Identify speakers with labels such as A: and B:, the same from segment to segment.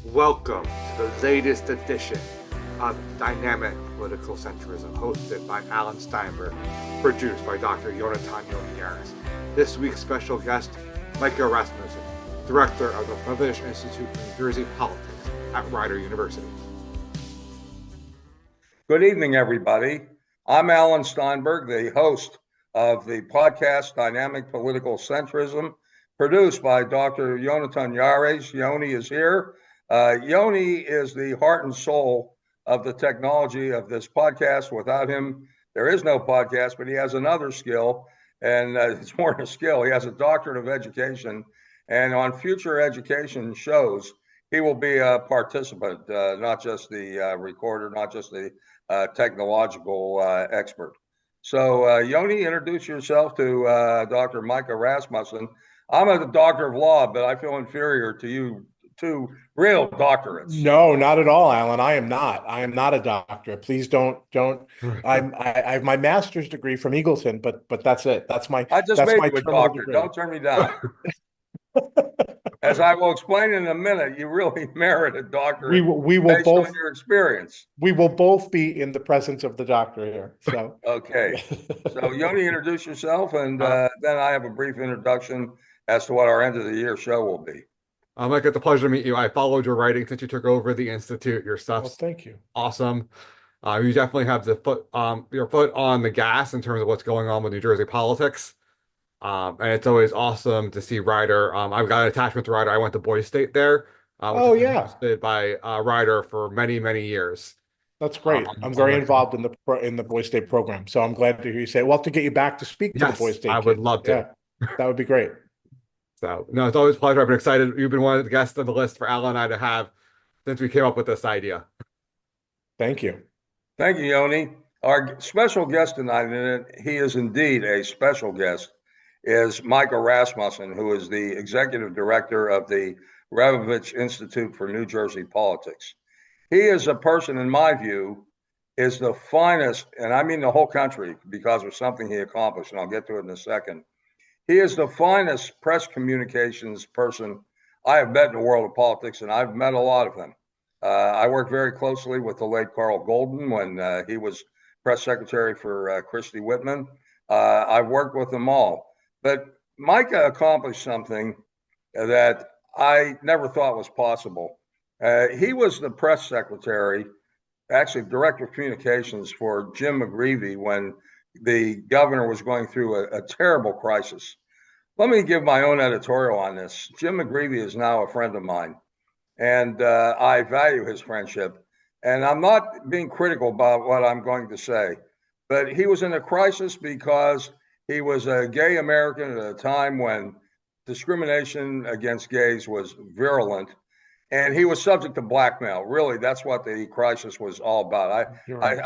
A: Welcome to the latest edition of Dynamic Political Centrism, hosted by Alan Steinberg, produced by Dr. Yonatan Yoniaris. This week's special guest, Micah Rasmussen, director of the Rebovich Institute for New Jersey Politics at Rider University.
B: Good evening, everybody. I'm Alan Steinberg, the host of the podcast Dynamic Political Centrism, produced by Dr. Yonatan Yoniaris. Yoni is here. Yoni is the heart and soul of the technology of this podcast. Without him, there is no podcast, but he has another skill, and it's more than a skill. He has a doctorate of education, and on future education shows, he will be a participant, not just the recorder, not just the technological expert. So, Yoni, introduce yourself to Dr. Micah Rasmussen. I'm a doctor of law, but I feel inferior to you two real doctorates.
C: No, not at all, Alan. I am not. I am not a doctor. Please don't. I have my master's degree from Eagleton, but that's it.
B: I just made you a doctor.
C: Degree.
B: Don't turn me down. As I will explain in a minute, you really merit a doctorate.
C: We will
B: based
C: both
B: on your experience.
C: We will both be in the presence of the doctor here. So
B: okay. So Yoni, introduce yourself, and then I have a brief introduction as to what our end of the year show will be.
A: Mike, it's a pleasure to meet you. I followed your writing since you took over the Institute. Your stuff's
C: thank you.
A: Awesome. You definitely have your foot on the gas in terms of what's going on with New Jersey politics. And it's always awesome to see Rider. I've got an attachment to Rider. I went to Boise State there.
C: Which was
A: hosted by Rider for many, many years.
C: That's great. I'm very involved in the Boise State program, so I'm glad to hear you say. We'll have to get you back to speak to the Boise State.
A: I would love to.
C: Yeah, that would be great.
A: So, no, it's always a pleasure. I've been excited. You've been one of the guests on the list for Alan and I to have since we came up with this idea.
C: Thank you.
B: Thank you, Yoni. Our special guest tonight, and he is indeed a special guest, is Micah Rasmussen, who is the executive director of the Rebovich Institute for New Jersey Politics. He is a person, in my view, is the finest, and I mean the whole country, because of something he accomplished, and I'll get to it in a second. He is the finest press communications person I have met in the world of politics, and I've met a lot of them. I worked very closely with the late Carl Golden when he was press secretary for Christie Whitman. I've worked with them all. But Micah accomplished something that I never thought was possible. He was the press secretary, actually director of communications for Jim McGreevey when the governor was going through a terrible crisis. Let me give my own editorial on this. Jim McGreevey is now a friend of mine, and I value his friendship. And I'm not being critical about what I'm going to say, but he was in a crisis because he was a gay American at a time when discrimination against gays was virulent, and he was subject to blackmail. Really, that's what the crisis was all about.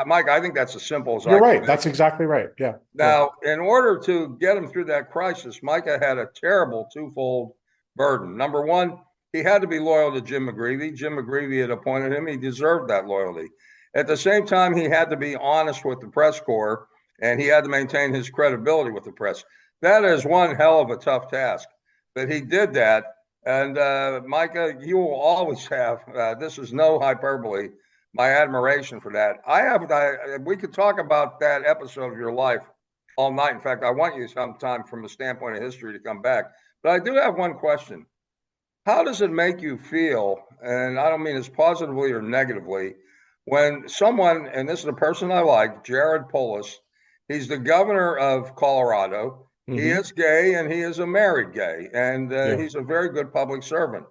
B: Mike, I think that's as simple as
C: You're right. That's exactly right. Yeah.
B: Now, in order to get him through that crisis, Micah had a terrible twofold burden. Number one, he had to be loyal to Jim McGreevey. Jim McGreevey had appointed him. He deserved that loyalty. At the same time, he had to be honest with the press corps, and he had to maintain his credibility with the press. That is one hell of a tough task, but he did that. And Micah, you will always have, this is no hyperbole, my admiration for that. We could talk about that episode of your life all night. In fact, I want you sometime from the standpoint of history to come back. But I do have one question. How does it make you feel, and I don't mean as positively or negatively, when someone, and this is a person I like, Jared Polis, he's the governor of Colorado. Mm-hmm. He is gay, and he is a married gay, and he's a very good public servant.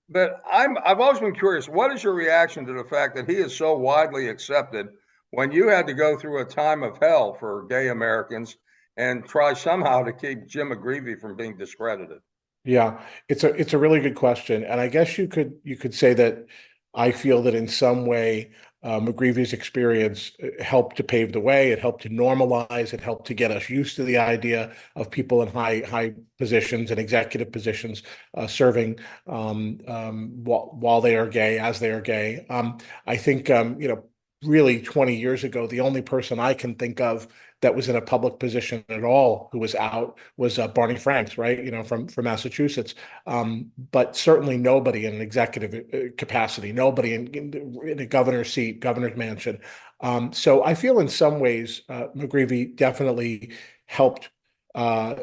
B: But I've always been curious, what is your reaction to the fact that he is so widely accepted when you had to go through a time of hell for gay Americans and try somehow to keep Jim McGreevey from being discredited?
C: Yeah, it's a really good question, and I guess you could say that I feel that in some way McGreevey's experience helped to pave the way. It helped to normalize. It helped to get us used to the idea of people in high positions and executive positions serving while they are gay, as they are gay. I think really 20 years ago, the only person I can think of that was in a public position at all who was out was Barney Franks, right? From Massachusetts. But certainly nobody in an executive capacity, nobody in a governor's seat, governor's mansion. So I feel in some ways McGreevey definitely helped uh,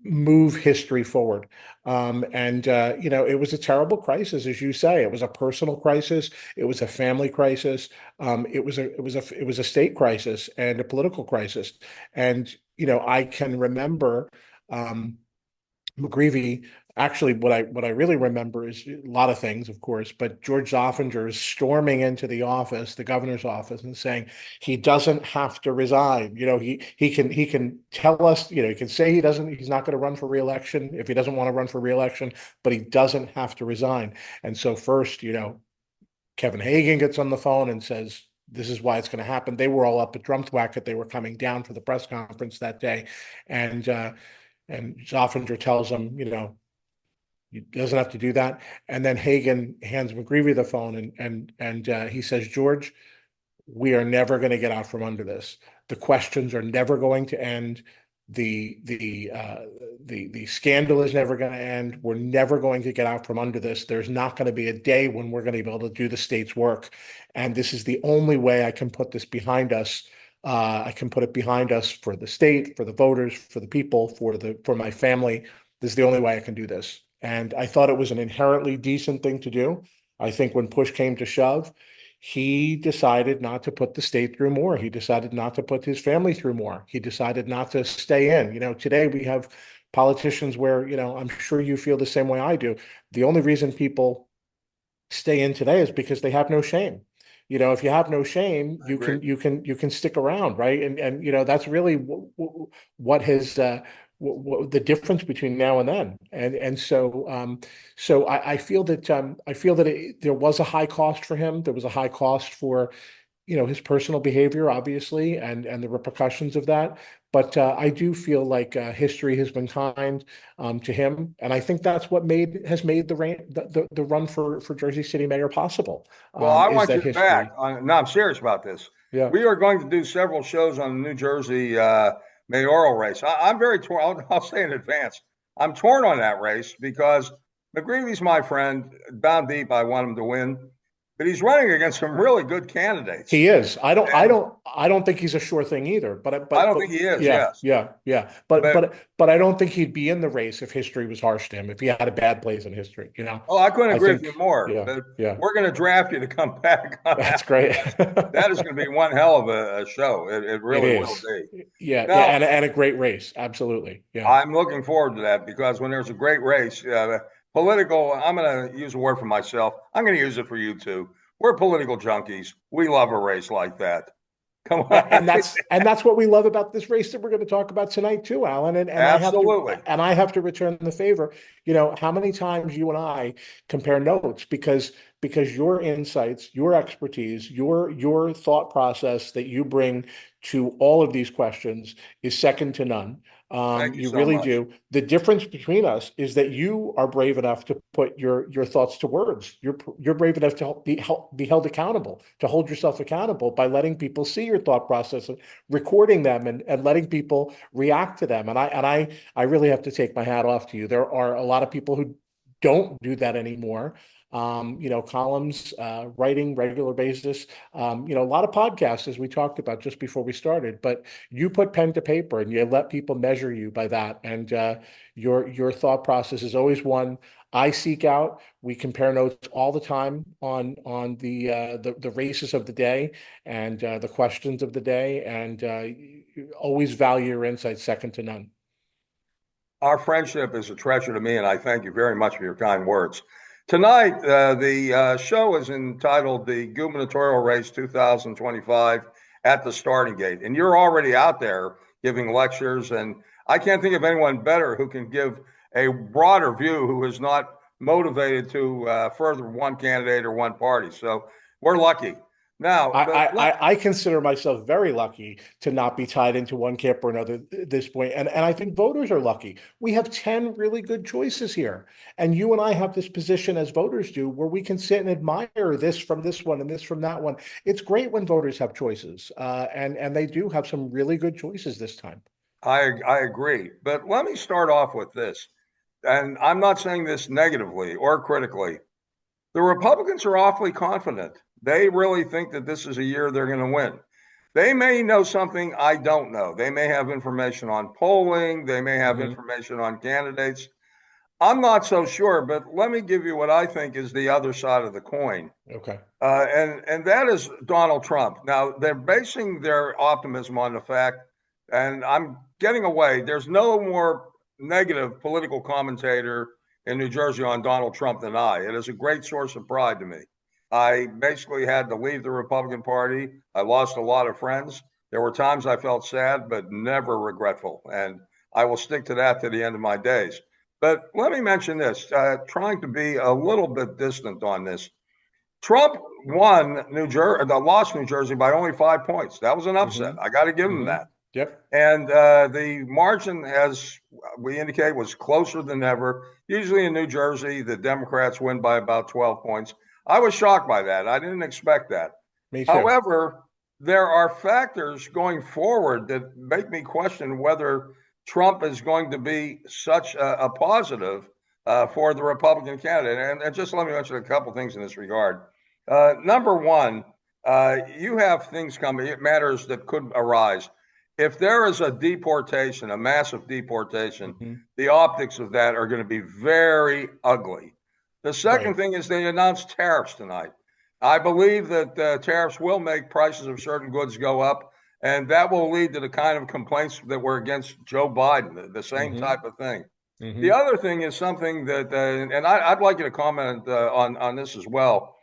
C: move history forward. It was a terrible crisis, as you say. It was a personal crisis. It was a family crisis. It was a state crisis and a political crisis. And I can remember um, McGreevey. Actually, what I really remember is a lot of things, of course, but George Zoffinger is storming into the office, the governor's office, and saying he doesn't have to resign. He can tell us, he can say he's not going to run for reelection if he doesn't want to run for reelection, but he doesn't have to resign. And so first, Kevin Hagan gets on the phone and says, this is why it's going to happen. They were all up at Drumthwacket. They were coming down for the press conference that day. And Zoffinger tells him, he doesn't have to do that. And then Hagan hands McGreevey the phone and he says, George, we are never going to get out from under this. The questions are never going to end. The scandal is never going to end. We're never going to get out from under this. There's not going to be a day when we're going to be able to do the state's work. And this is the only way I can put this behind us. I can put it behind us for the state, for the voters, for the people, for my family. This is the only way I can do this. And I thought it was an inherently decent thing to do. I think when push came to shove, he decided not to put the state through more. He decided not to put his family through more. He decided not to stay in. Today we have politicians where, I'm sure you feel the same way I do. The only reason people stay in today is because they have no shame. If you have no shame, you can stick around, right? And that's really what has the difference between now and then. So I feel that there was a high cost for him. There was a high cost for his personal behavior, obviously, and the repercussions of that. But I do feel like history has been kind to him, and I think that's what has made the run for Jersey City mayor possible.
B: Well, I
C: Is
B: want
C: that
B: you
C: history?
B: back. No, I'm serious about this.
C: Yeah.
B: We are going to do several shows on the New Jersey mayoral race. I'm very torn. I'll say in advance, I'm torn on that race because McGreevey's my friend. Down deep, I want him to win, but he's running against some really good candidates.
C: He is. I don't think he's a sure thing either. But
B: I don't think he is.
C: Yeah,
B: Yes.
C: yeah. But I don't think he'd be in the race if history was harsh to him. If he had a bad place in history,
B: Oh, I couldn't agree with
C: think,
B: you more.
C: Yeah,
B: But
C: yeah.
B: we're going to draft you to come back.
C: That's great.
B: That is going to be one hell of a show. It really will be.
C: Yeah,
B: Now,
C: yeah, and a great race. Absolutely. Yeah.
B: I'm looking forward to that because when there's a great race, political, I'm going to use a word for myself. I'm going to use it for you too. We're political junkies. We love a race like that. Come on.
C: And that's what we love about this race that we're going to talk about tonight too, Alan. And
B: Absolutely.
C: I have to return the favor. How many times you and I compare notes because your insights, your expertise, your thought process that you bring to all of these questions is second to none.
B: Thank you
C: You
B: so
C: really
B: much.
C: do. The difference between us is that you are brave enough to put your thoughts to words. You're brave enough to be held accountable, to hold yourself accountable by letting people see your thought process, and recording them, and letting people react to them. And I really have to take my hat off to you. There are a lot of people who don't do that anymore. Columns, writing, regular basis, a lot of podcasts, as we talked about just before we started, but you put pen to paper and you let people measure you by that. And your thought process is always one I seek out. We compare notes all the time on the races of the day and the questions of the day, and you always value your insights second to none.
B: Our friendship is a treasure to me, and I thank you very much for your kind words. Tonight, the show is entitled The Gubernatorial Race 2025 at the Starting Gate. And you're already out there giving lectures. And I can't think of anyone better who can give a broader view who is not motivated to further one candidate or one party. So we're lucky. Now,
C: I consider myself very lucky to not be tied into one camp or another at this point. And I think voters are lucky. We have 10 really good choices here. And you and I have this position as voters do where we can sit and admire this from this one and this from that one. It's great when voters have choices. And they do have some really good choices this time.
B: I agree. But let me start off with this. And I'm not saying this negatively or critically. The Republicans are awfully confident. They really think that this is a year they're going to win. They may know something I don't know. They may have information on polling. They may have information on candidates. I'm not so sure, but let me give you what I think is the other side of the coin.
C: Okay.
B: And that is Donald Trump. Now, they're basing their optimism on the fact, and I'm getting away, there's no more negative political commentator in New Jersey on Donald Trump than I. It is a great source of pride to me. I basically had to leave the Republican Party. I lost a lot of friends. There were times I felt sad, but never regretful. And I will stick to that to the end of my days. But let me mention this, trying to be a little bit distant on this. Trump won lost New Jersey by only 5 points. That was an upset. I got to give him that.
C: Yep.
B: And the margin, as we indicate, was closer than ever. Usually in New Jersey, the Democrats win by about 12 points. I was shocked by that. I didn't expect that.
C: Me too.
B: However, there are factors going forward that make me question whether Trump is going to be such a positive for the Republican candidate. And just let me mention a couple things in this regard. Number one, you have things coming, matters that could arise. If there is a deportation, a massive deportation, the optics of that are going to be very ugly. The second thing is they announced tariffs tonight. I believe that tariffs will make prices of certain goods go up, and that will lead to the kind of complaints that were against Joe Biden, the same type of thing. The other thing is something that, and I'd like you to comment on this as well.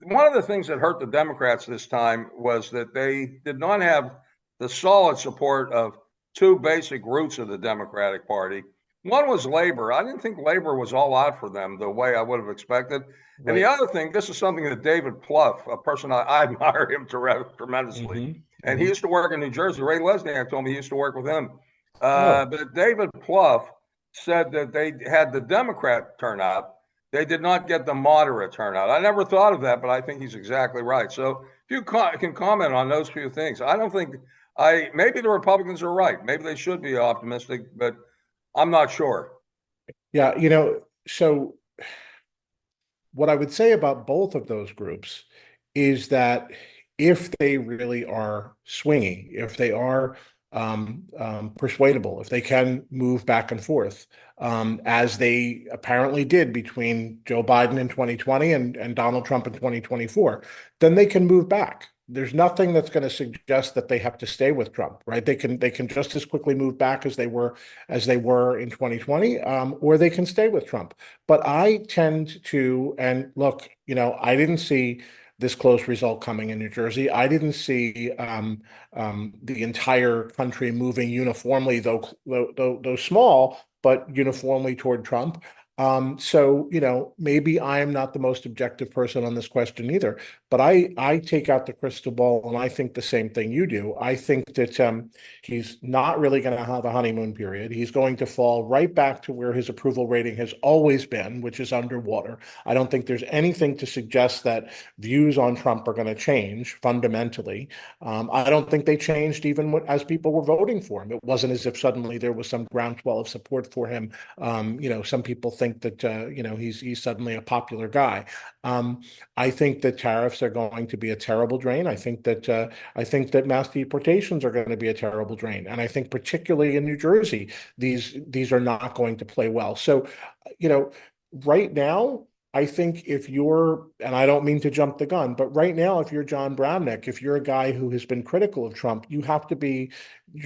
B: One of the things that hurt the Democrats this time was that they did not have the solid support of two basic roots of the Democratic Party. One was labor. I didn't think labor was all out for them the way I would have expected. Right. And the other thing, this is something that David Plouffe, a person I admire him tremendously, and he used to work in New Jersey. Ray Lesniak told me he used to work with him. But David Plouffe said that they had the Democrat turnout. They did not get the moderate turnout. I never thought of that, but I think he's exactly right. So if you can comment on those few things, I don't think maybe the Republicans are right. Maybe they should be optimistic, but I'm not sure.
C: Yeah, so what I would say about both of those groups is that if they really are swinging, if they are persuadable, if they can move back and forth, as they apparently did between Joe Biden in 2020 and Donald Trump in 2024, then they can move back. There's nothing that's going to suggest that they have to stay with Trump, right? They can just as quickly move back as they were in 2020, or they can stay with Trump. But I tend to, and look, I didn't see this close result coming in New Jersey. I didn't see the entire country moving uniformly, though small, but uniformly toward Trump. So, maybe I am not the most objective person on this question either, but I take out the crystal ball and I think the same thing you do. I think that he's not really going to have a honeymoon period. He's going to fall right back to where his approval rating has always been, which is underwater. I don't think there's anything to suggest that views on Trump are going to change fundamentally. I don't think they changed even as people were voting for him. It wasn't as if suddenly there was some groundswell of support for him. Some people think that he's suddenly a popular guy. I think that tariffs are going to be a terrible drain. I think that mass deportations are going to be a terrible drain, and I think particularly in New Jersey, these are not going to play well. So, right now, I think if you're, and I don't mean to jump the gun, but right now, if you're John Brownneck, if you're a guy who has been critical of Trump, you're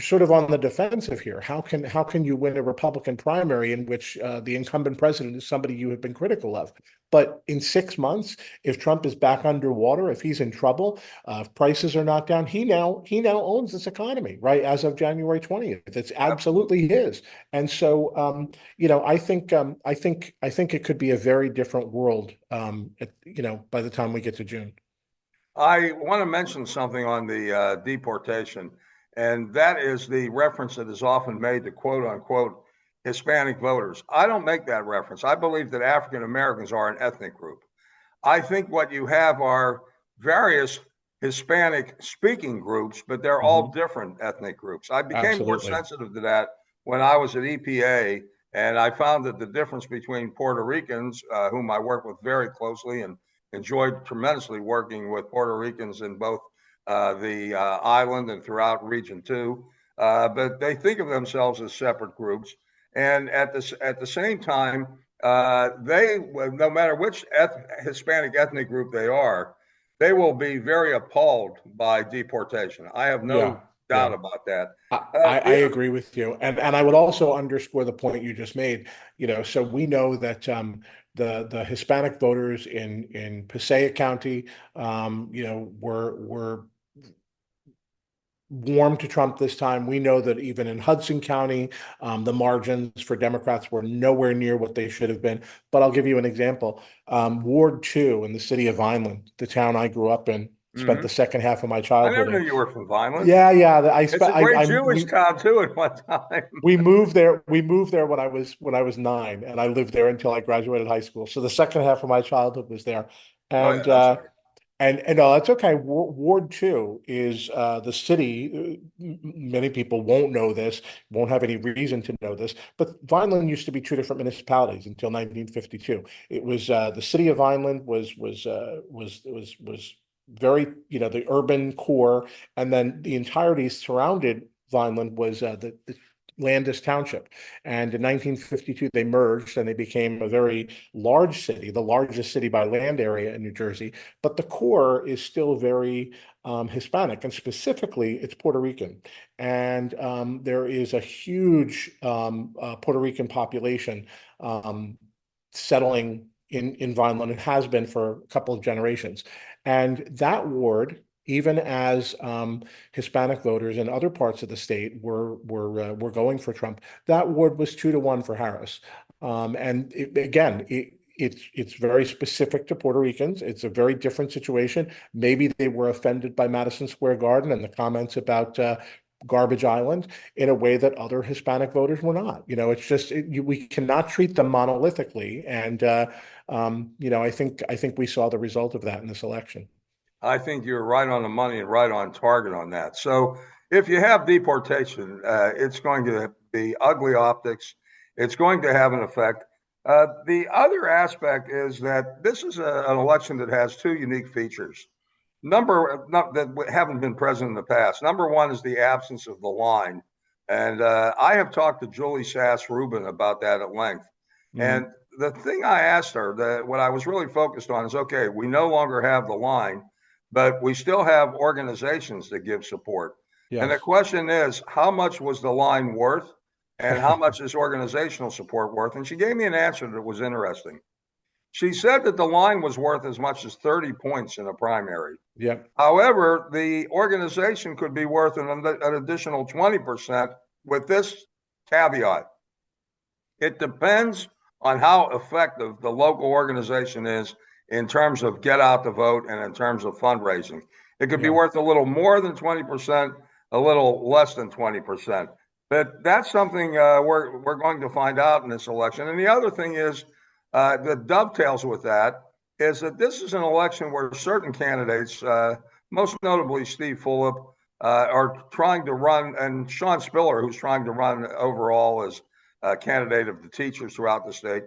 C: sort of on the defensive here. How can you win a Republican primary in which the incumbent president is somebody you have been critical of? But in 6 months, if Trump is back underwater, if he's in trouble, if prices are not down, he now owns this economy, right? As of January 20th, it's absolutely his. And so, I think it could be a very different world, by the time we get to June.
B: I want to mention something on the deportation, and that is the reference that is often made to quote unquote Hispanic voters. I don't make that reference. I believe that African Americans are an ethnic group. I think what you have are various Hispanic speaking groups, but they're all different ethnic groups. I became more
C: Absolutely.
B: sensitive to that when I was at EPA, and I found that the difference between Puerto Ricans, whom I work with very closely and enjoyed tremendously working with Puerto Ricans in both the island and throughout Region 2, but they think of themselves as separate groups. And at the same time, they, no matter which Hispanic ethnic group they are, they will be very appalled by deportation. I have
C: Yeah.
B: no doubt
C: Yeah.
B: about that.
C: I agree with you. And I would also underscore the point you just made, so we know that the Hispanic voters in Passaic County, were warm to Trump this time. We know that even in Hudson County, the margins for Democrats were nowhere near what they should have been. But I'll give you an example. Ward 2 in the city of Vineland, the town I grew up in, spent the
B: Mhm.
C: second half of my
B: I
C: childhood
B: never knew
C: in.
B: you were from Vineland.
C: Yeah, yeah.
B: It's a great Jewish town too at one time.
C: We moved there. We moved there when I was 9, and I lived there until I graduated high school. So the second half of my childhood was there,
B: Oh yeah,
C: and
B: that's
C: uh,
B: right.
C: and no, that's okay. Ward 2 is the city. Many people won't know this, won't have any reason to know this, but Vineland used to be two different municipalities until 1952. It was the city of Vineland was very, the urban core, and then the entirety surrounded Vineland was the Landis Township. And in 1952, they merged and they became a very large city, the largest city by land area in New Jersey. But the core is still very Hispanic, and specifically, it's Puerto Rican. And there is a huge Puerto Rican population um, settling in Vineland. It has been for a couple of generations. And that ward, even as Hispanic voters in other parts of the state were going for Trump, that ward was 2-1 for Harris. And again, it's very specific to Puerto Ricans. It's a very different situation. Maybe they were offended by Madison Square Garden and the comments about Garbage Island in a way that other Hispanic voters were not. It's just we cannot treat them monolithically, and I think we saw the result of that in this election.
B: I think you're right on the money and right on target on that. So if you have deportation, it's going to be ugly optics. It's going to have an effect. The other aspect is that this is an election that has two unique features. That haven't been present in the past. Number one is the absence of the line. And I have talked to Julie Sass Rubin about that at length.
C: Mhm.
B: And the thing I asked her, that what I was really focused on is, okay, we no longer have the line, but we still have organizations that give support. And the
C: Yes.
B: question is, how much was the line worth and how much is organizational support worth? And she gave me an answer that was interesting. She said that the line was worth as much as 30 points in a primary.
C: Yep.
B: However, the organization could be worth an additional 20% with this caveat. It depends on how effective the local organization is in terms of get out the vote and in terms of fundraising. It could be
C: Yeah.
B: worth a little more than 20%, a little less than 20%. But that's something we're going to find out in this election. And the other thing is that dovetails with that is that this is an election where certain candidates, most notably Steve Fulop, are trying to run, and Sean Spiller, who's trying to run overall as candidate of the teachers throughout the state.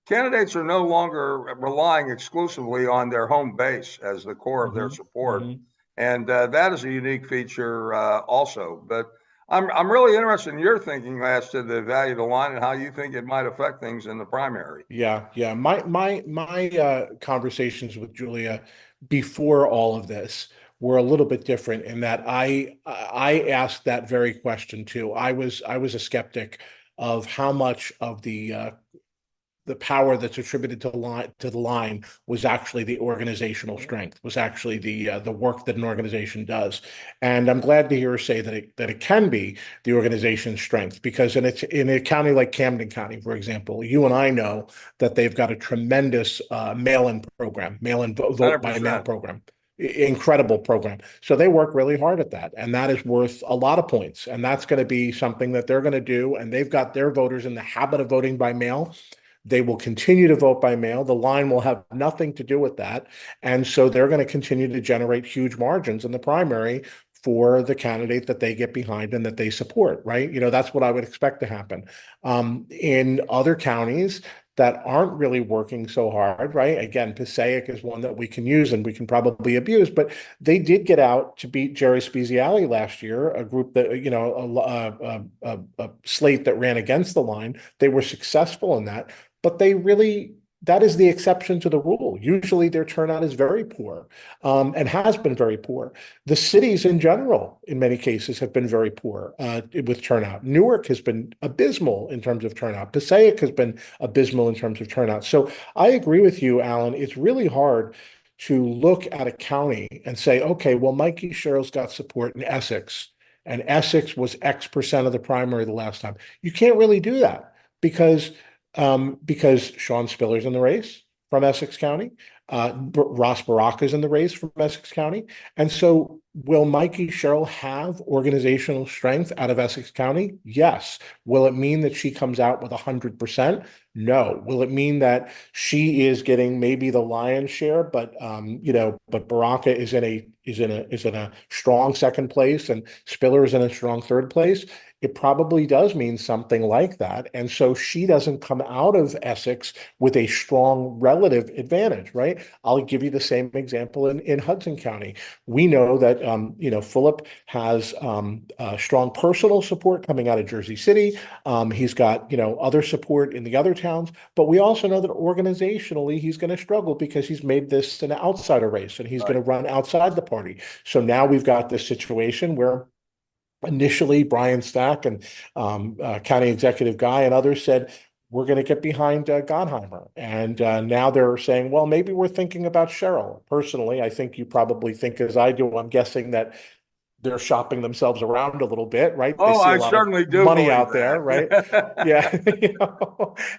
B: Candidates are no longer relying exclusively on their home base as the core of their
C: Hmm.
B: support,
C: Hmm.
B: and that is a unique feature also. But I'm really interested in your thinking as to the value of the line and how you think it might affect things in the primary.
C: Yeah. Yeah. My conversations with Julia before all of this were a little bit different in that I asked that very question too. I was a skeptic of how much of the power that's attributed to the line was actually the organizational strength, was actually the work that an organization does. And I'm glad to hear her say that it can be the organization's strength, because in a county like Camden County, for example, you and I know that they've got a tremendous mail-in program, mail-in vote by mail
B: 100%.
C: program. incredible program. So they work really hard at that, and that is worth a lot of points. And that's going to be something that they're going to do. And they've got their voters in the habit of voting by mail. They will continue to vote by mail. The line will have nothing to do with that. And so they're going to continue to generate huge margins in the primary for the candidate that they get behind and that they support, right? That's what I would expect to happen. In other counties that aren't really working so hard, right? Again, Passaic is one that we can use and we can probably abuse, but they did get out to beat Jerry Speziale last year, a group that, a slate that ran against the line. They were successful in that, but that is the exception to the rule. Usually their turnout is very poor, and has been very poor. The cities in general, in many cases, have been very poor with turnout. Newark has been abysmal in terms of turnout. Passaic has been abysmal in terms of turnout. So I agree with you, Alan. It's really hard to look at a county and say, okay, well, Mikey Sherrill's got support in Essex, and Essex was X% of the primary the last time. You can't really do that because Sean Spiller's in the race from Essex County. Ross Baraka is in the race from Essex County. And so will Mikey Sherrill have organizational strength out of Essex County? Yes. Will it mean that she comes out with 100%? No. Will it mean that she is getting maybe the lion's share, but Baraka is in a strong second place and Spiller is in a strong third place? It probably does mean something like that. And so she doesn't come out of Essex with a strong relative advantage, right? I'll give you the same example in Hudson County. We know that, Fulop has strong personal support coming out of Jersey City. He's got, other support in the other towns, but we also know that organizationally he's going to struggle because he's made this an outsider race and he's going to run outside the party. So now we've got this situation where initially Brian Stack and county executive Guy and others said, we're going to get behind Gottheimer. And now they're saying, well, maybe we're thinking about Sherrill. Personally, I think you probably think as I do. I'm guessing that they're shopping themselves around a little bit, right? They see
B: I
C: a lot
B: certainly
C: of
B: do
C: money out
B: that.
C: there, right? Yeah.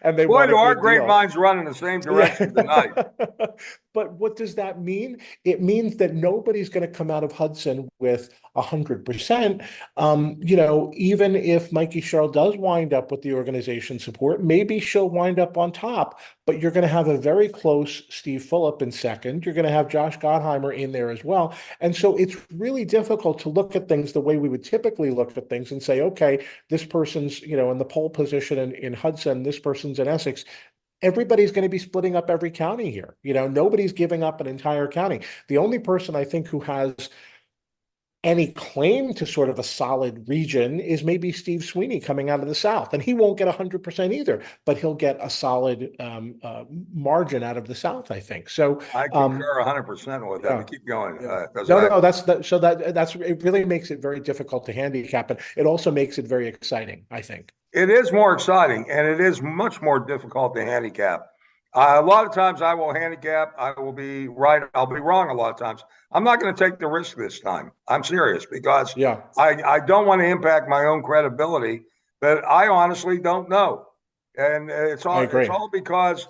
C: And they
B: Boy,
C: want
B: do our
C: good
B: great
C: deal.
B: minds run in the same direction tonight.
C: But what does that mean? It means that nobody's going to come out of Hudson with 100%. Even if Mikey Sherrill does wind up with the organization support, maybe she'll wind up on top, but you're going to have a very close Steve Fulop in second. You're going to have Josh Gottheimer in there as well. And so it's really difficult to look at things the way we would typically look at things and say, okay, this person's, in the pole position in Hudson, this person's in Essex. Everybody's going to be splitting up every county here. Nobody's giving up an entire county. The only person I think who has any claim to sort of a solid region is maybe Steve Sweeney coming out of the South. And he won't get 100% either, but he'll get a solid margin out of the South, I think. So
B: I concur 100% with that.
C: Yeah.
B: Keep going.
C: Yeah. That's it really makes it very difficult to handicap. And it also makes it very exciting, I think.
B: It is more exciting, and it is much more difficult to handicap. A lot of times I will handicap. I will be right. I'll be wrong a lot of times. I'm not going to take the risk this time. I'm serious because I don't want to impact my own credibility, but I honestly don't know. And it's all because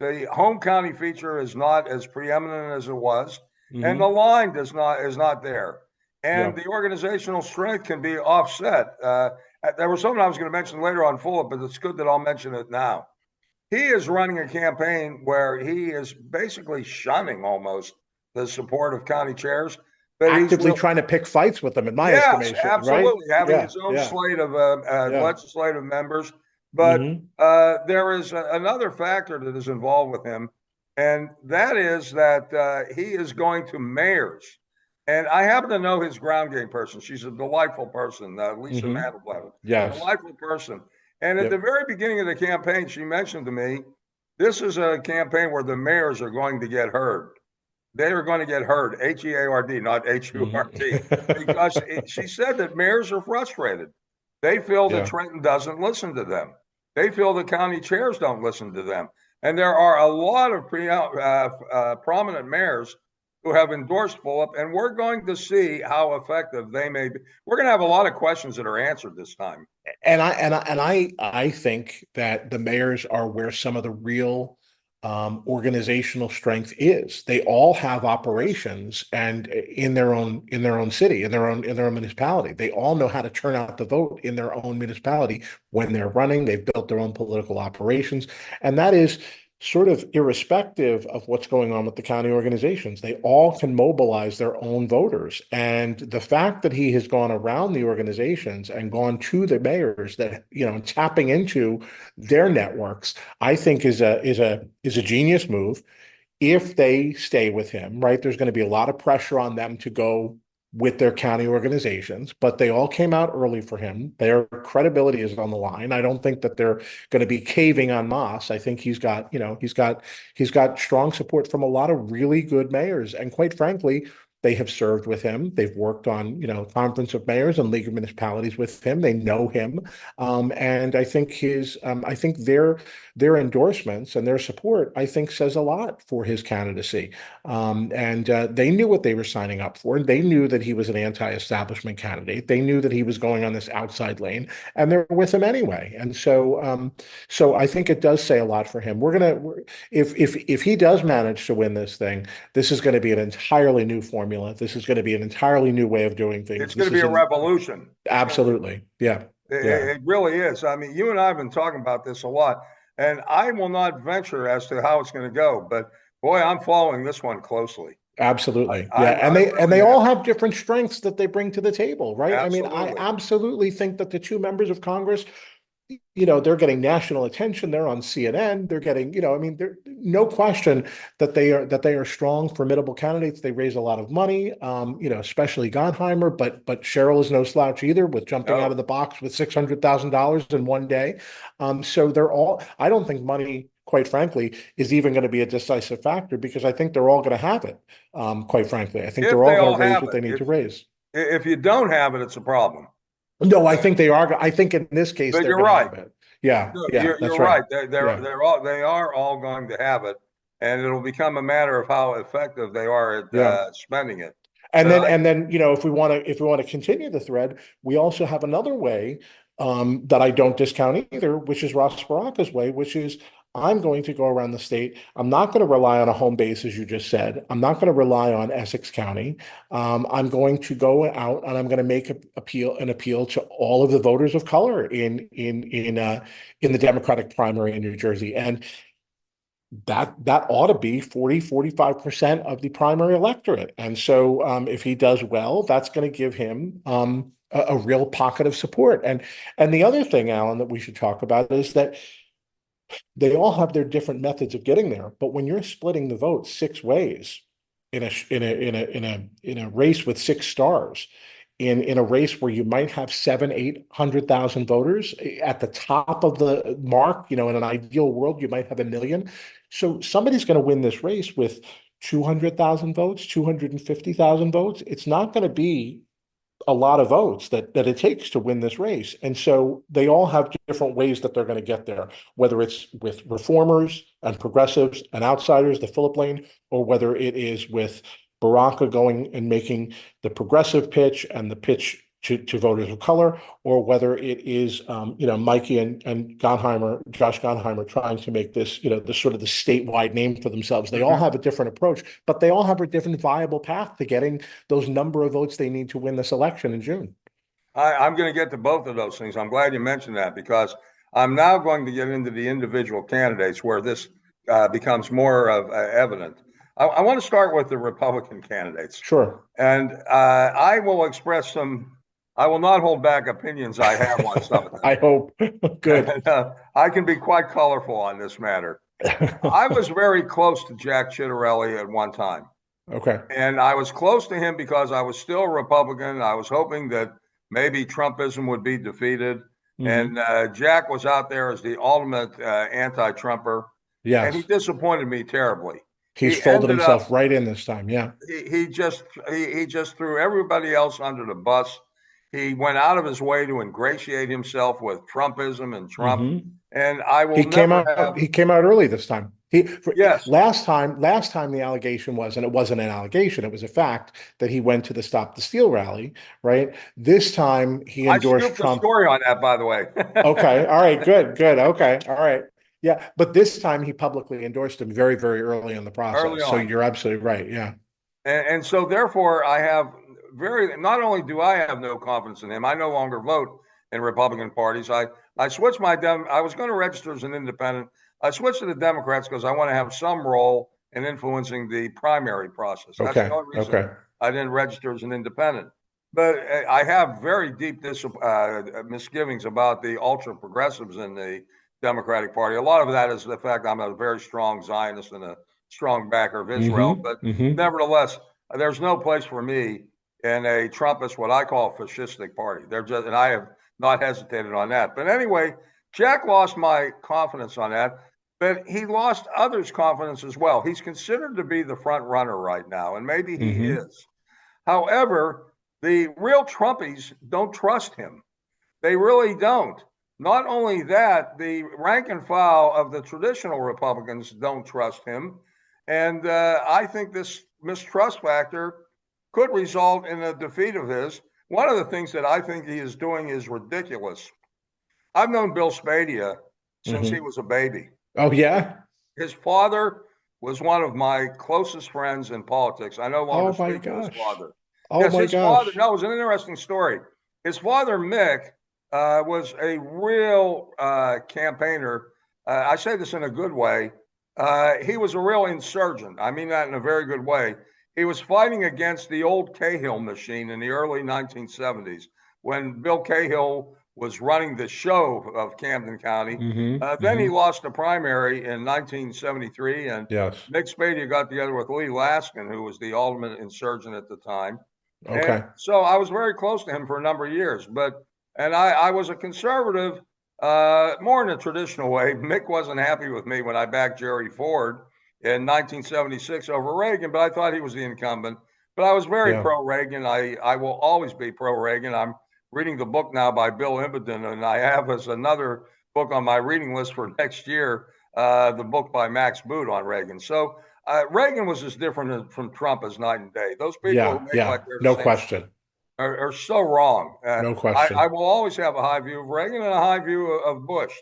B: the home county feature is not as preeminent as it was, and the line is not there. And the organizational strength can be offset. There was something I was going to mention later on Fulop, but it's good that I'll mention it now. He is running a campaign where he is basically shunning almost the support of county chairs. But
C: actively trying to pick fights with them, in my estimation.
B: Absolutely.
C: Right?
B: Having his own slate of legislative members. But there is another factor that is involved with him, and that is that he is going to mayors. And I happen to know his ground game person. She's a delightful person, Lisa Mandelblatt.
C: Yes.
B: Delightful person. And at the very beginning of the campaign, she mentioned to me, this is a campaign where the mayors are going to get heard. They are going to get heard, H-E-A-R-D, not H-U-R-T. Because she said that mayors are frustrated. They feel that Trenton doesn't listen to them. They feel the county chairs don't listen to them. And there are a lot of prominent mayors who have endorsed Fulop, and we're going to see how effective they may be. We're going to have a lot of questions that are answered this time.
C: And I think that the mayors are where some of the real organizational strength is. They all have operations and in their own city, in their own municipality. They all know how to turn out the vote in their own municipality when they're running. They've built their own political operations, and that is sort of irrespective of what's going on with the county organizations. They all can mobilize their own voters. And the fact that he has gone around the organizations and gone to the mayors that, tapping into their networks, I think is a genius move. If they stay with him, right, there's going to be a lot of pressure on them to go with their county organizations, but they all came out early for him. Their credibility is on the line. I don't think that they're going to be caving on Moss. I think he's got strong support from a lot of really good mayors. And quite frankly, they have served with him. They've worked on, Conference of Mayors and League of Municipalities with him. They know him. And I think their endorsements and their support, I think, says a lot for his candidacy. And they knew what they were signing up for. They knew that he was an anti-establishment candidate. They knew that he was going on this outside lane, and they're with him anyway. And so I think it does say a lot for him. If he does manage to win this thing, this is going to be an entirely new formula. This is going to be an entirely new way of doing things.
B: It's going to be a revolution.
C: Absolutely. Yeah.
B: It really is. I mean, you and I have been talking about this a lot, and I will not venture as to how it's going to go, but boy, I'm following this one closely.
C: Absolutely. They all have different strengths that they bring to the table, right?
B: Absolutely.
C: I mean, I absolutely think that the two members of Congress, they're getting national attention. They're on CNN. They're getting, there's no question that they are strong, formidable candidates. They raise a lot of money, especially Gottheimer, but Cheryl is no slouch either with jumping out of the box with $600,000 in one day. So I don't think money, quite frankly, is even going to be a decisive factor because I think they're all going to have it. Quite frankly, I think they're all going to raise what they need to raise.
B: If you don't have it, it's a problem.
C: No, I think they are. I think in this case,
B: but you're right.
C: Yeah,
B: you're right. They are all going to have it, and it'll become a matter of how effective they are at spending it.
C: And then if we want to continue the thread, we also have another way that I don't discount either, which is Ross Baraka's way, which is I'm going to go around the state. I'm not going to rely on a home base, as you just said. I'm not going to rely on Essex County. I'm going to go out and I'm going to make an appeal to all of the voters of color in the Democratic primary in New Jersey. And that ought to be 45% of the primary electorate. And so if he does well, that's going to give him a real pocket of support. And the other thing, Alan, that we should talk about is that they all have their different methods of getting there. But when you're splitting the vote six ways in a race with six stars, in a race where you might have 700,000-800,000 voters at the top of the mark, in an ideal world, you might have 1 million. So somebody's going to win this race with 200,000 votes, 250,000 votes. It's not going to be a lot of votes that it takes to win this race. And so they all have different ways that they're going to get there, whether it's with reformers and progressives and outsiders, the Phillip Lane, or whether it is with Baraka going and making the progressive pitch and the pitch to voters of color, or whether it is, Mikey and Josh Gottheimer trying to make this, the sort of the statewide name for themselves. They all have a different approach, but they all have a different viable path to getting those number of votes they need to win this election in June.
B: I'm going to get to both of those things. I'm glad you mentioned that because I'm now going to get into the individual candidates where this becomes more of evident. I want to start with the Republican candidates.
C: Sure.
B: And I will express I will not hold back opinions I have on some of them.
C: I hope. Good.
B: And, I can be quite colorful on this matter. I was very close to Jack Ciattarelli at one time.
C: Okay.
B: And I was close to him because I was still a Republican. I was hoping that maybe Trumpism would be defeated. Mm-hmm. And Jack was out there as the ultimate anti-Trumper.
C: Yes.
B: And he disappointed me terribly.
C: He folded himself right in this time. Yeah.
B: He just threw everybody else under the bus. He went out of his way to ingratiate himself with Trumpism and Trump. Mm-hmm. And I will. He came
C: out early this time.
B: Yes.
C: Last time the allegation was, and it wasn't an allegation, it was a fact that he went to the Stop the Steal rally, right? This time he endorsed Trump.
B: I scooped the story on that, by the way.
C: Okay. All right. Good. Okay. All right. Yeah, but this time he publicly endorsed him very, very early in the
B: early
C: process. So
B: on.
C: you're absolutely right. Yeah.
B: And so therefore I have not only do I have no confidence in him, I no longer vote in Republican parties. I switched I was going to register as an independent. I switched to the Democrats because I want to have some role in influencing the primary process. That's the
C: Okay.
B: only reason
C: Okay.
B: I didn't register as an independent. But I have very deep misgivings about the ultra progressives in the Democratic Party. A lot of that is the fact I'm a very strong Zionist and a strong backer of Israel. But nevertheless, there's no place for me in a Trumpist, what I call fascistic party. And I have not hesitated on that. But anyway, Jack lost my confidence on that, but he lost others' confidence as well. He's considered to be the front runner right now, and maybe he is. However, the real Trumpies don't trust him. They really don't. Not only that, the rank and file of the traditional Republicans don't trust him. And I think this mistrust factor could result in a defeat of his. One of the things that I think he is doing is ridiculous. I've known Bill Spadea since he was a baby.
C: Oh, yeah.
B: His father was one of my closest friends in politics. I no longer speak to his father.
C: Oh,
B: Yes,
C: my
B: his father.
C: gosh.
B: No, it was an interesting story. His father, Mick, was a real campaigner. I say this in a good way. He was a real insurgent. I mean that in a very good way. He was fighting against the old Cahill machine in the early 1970s when Bill Cahill was running the show of Camden County. Then he lost a primary in 1973, and Nick Spadea got together with Lee Laskin, who was the ultimate insurgent at the time.
C: Okay.
B: And so I was very close to him for a number of years. And I was a conservative, more in a traditional way. Mick wasn't happy with me when I backed Jerry Ford in 1976 over Reagan, but I thought he was the incumbent. But I was very pro-Reagan. I will always be pro-Reagan. I'm reading the book now by Bill Imboden, and I have as another book on my reading list for next year, the book by Max Boot on Reagan. So Reagan was as different from Trump as night and day. Those people who make like they're
C: no question.
B: Are so wrong.
C: No question.
B: I will always have a high view of Reagan and a high view of Bush.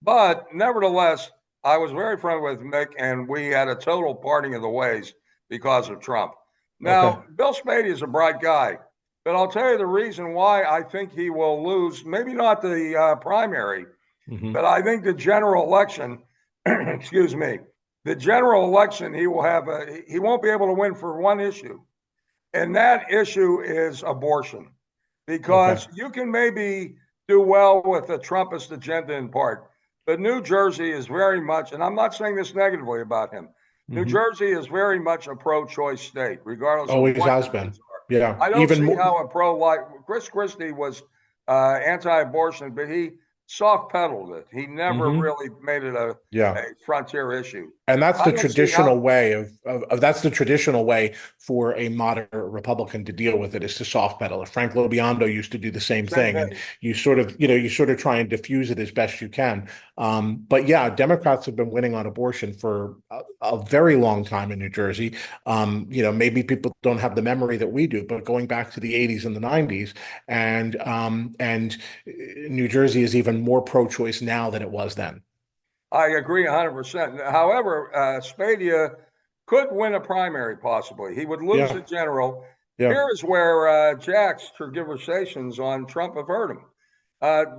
B: But nevertheless, I was very friendly with Mick, and we had a total parting of the ways because of Trump. Now, Bill Spadea is a bright guy, but I'll tell you the reason why I think he will lose, maybe not the primary, but I think the general election, excuse me, the general election, he won't be able to win for one issue. And that issue is abortion, because you can maybe do well with the Trumpist agenda in part, but New Jersey is very much, and I'm not saying this negatively about him, New Jersey is very much a pro-choice state, regardless of what
C: has been. Yeah.
B: I don't see how a pro-life, Chris Christie was anti-abortion, but he soft pedaled it. He never really made it a frontier issue.
C: And that's the traditional way that's the traditional way for a moderate Republican to deal with it, is to soft pedal it. Frank Lobiando used to do the same thing. And you sort of try and diffuse it as best you can. But yeah, Democrats have been winning on abortion for a very long time in New Jersey. Maybe people don't have the memory that we do, but going back to the 80s and the 90s, and New Jersey is even more pro-choice now than it was then.
B: I agree 100%. However, Spadea could win a primary, possibly. He would lose the general. Here is where Jack's tergiversations on Trump have hurt him.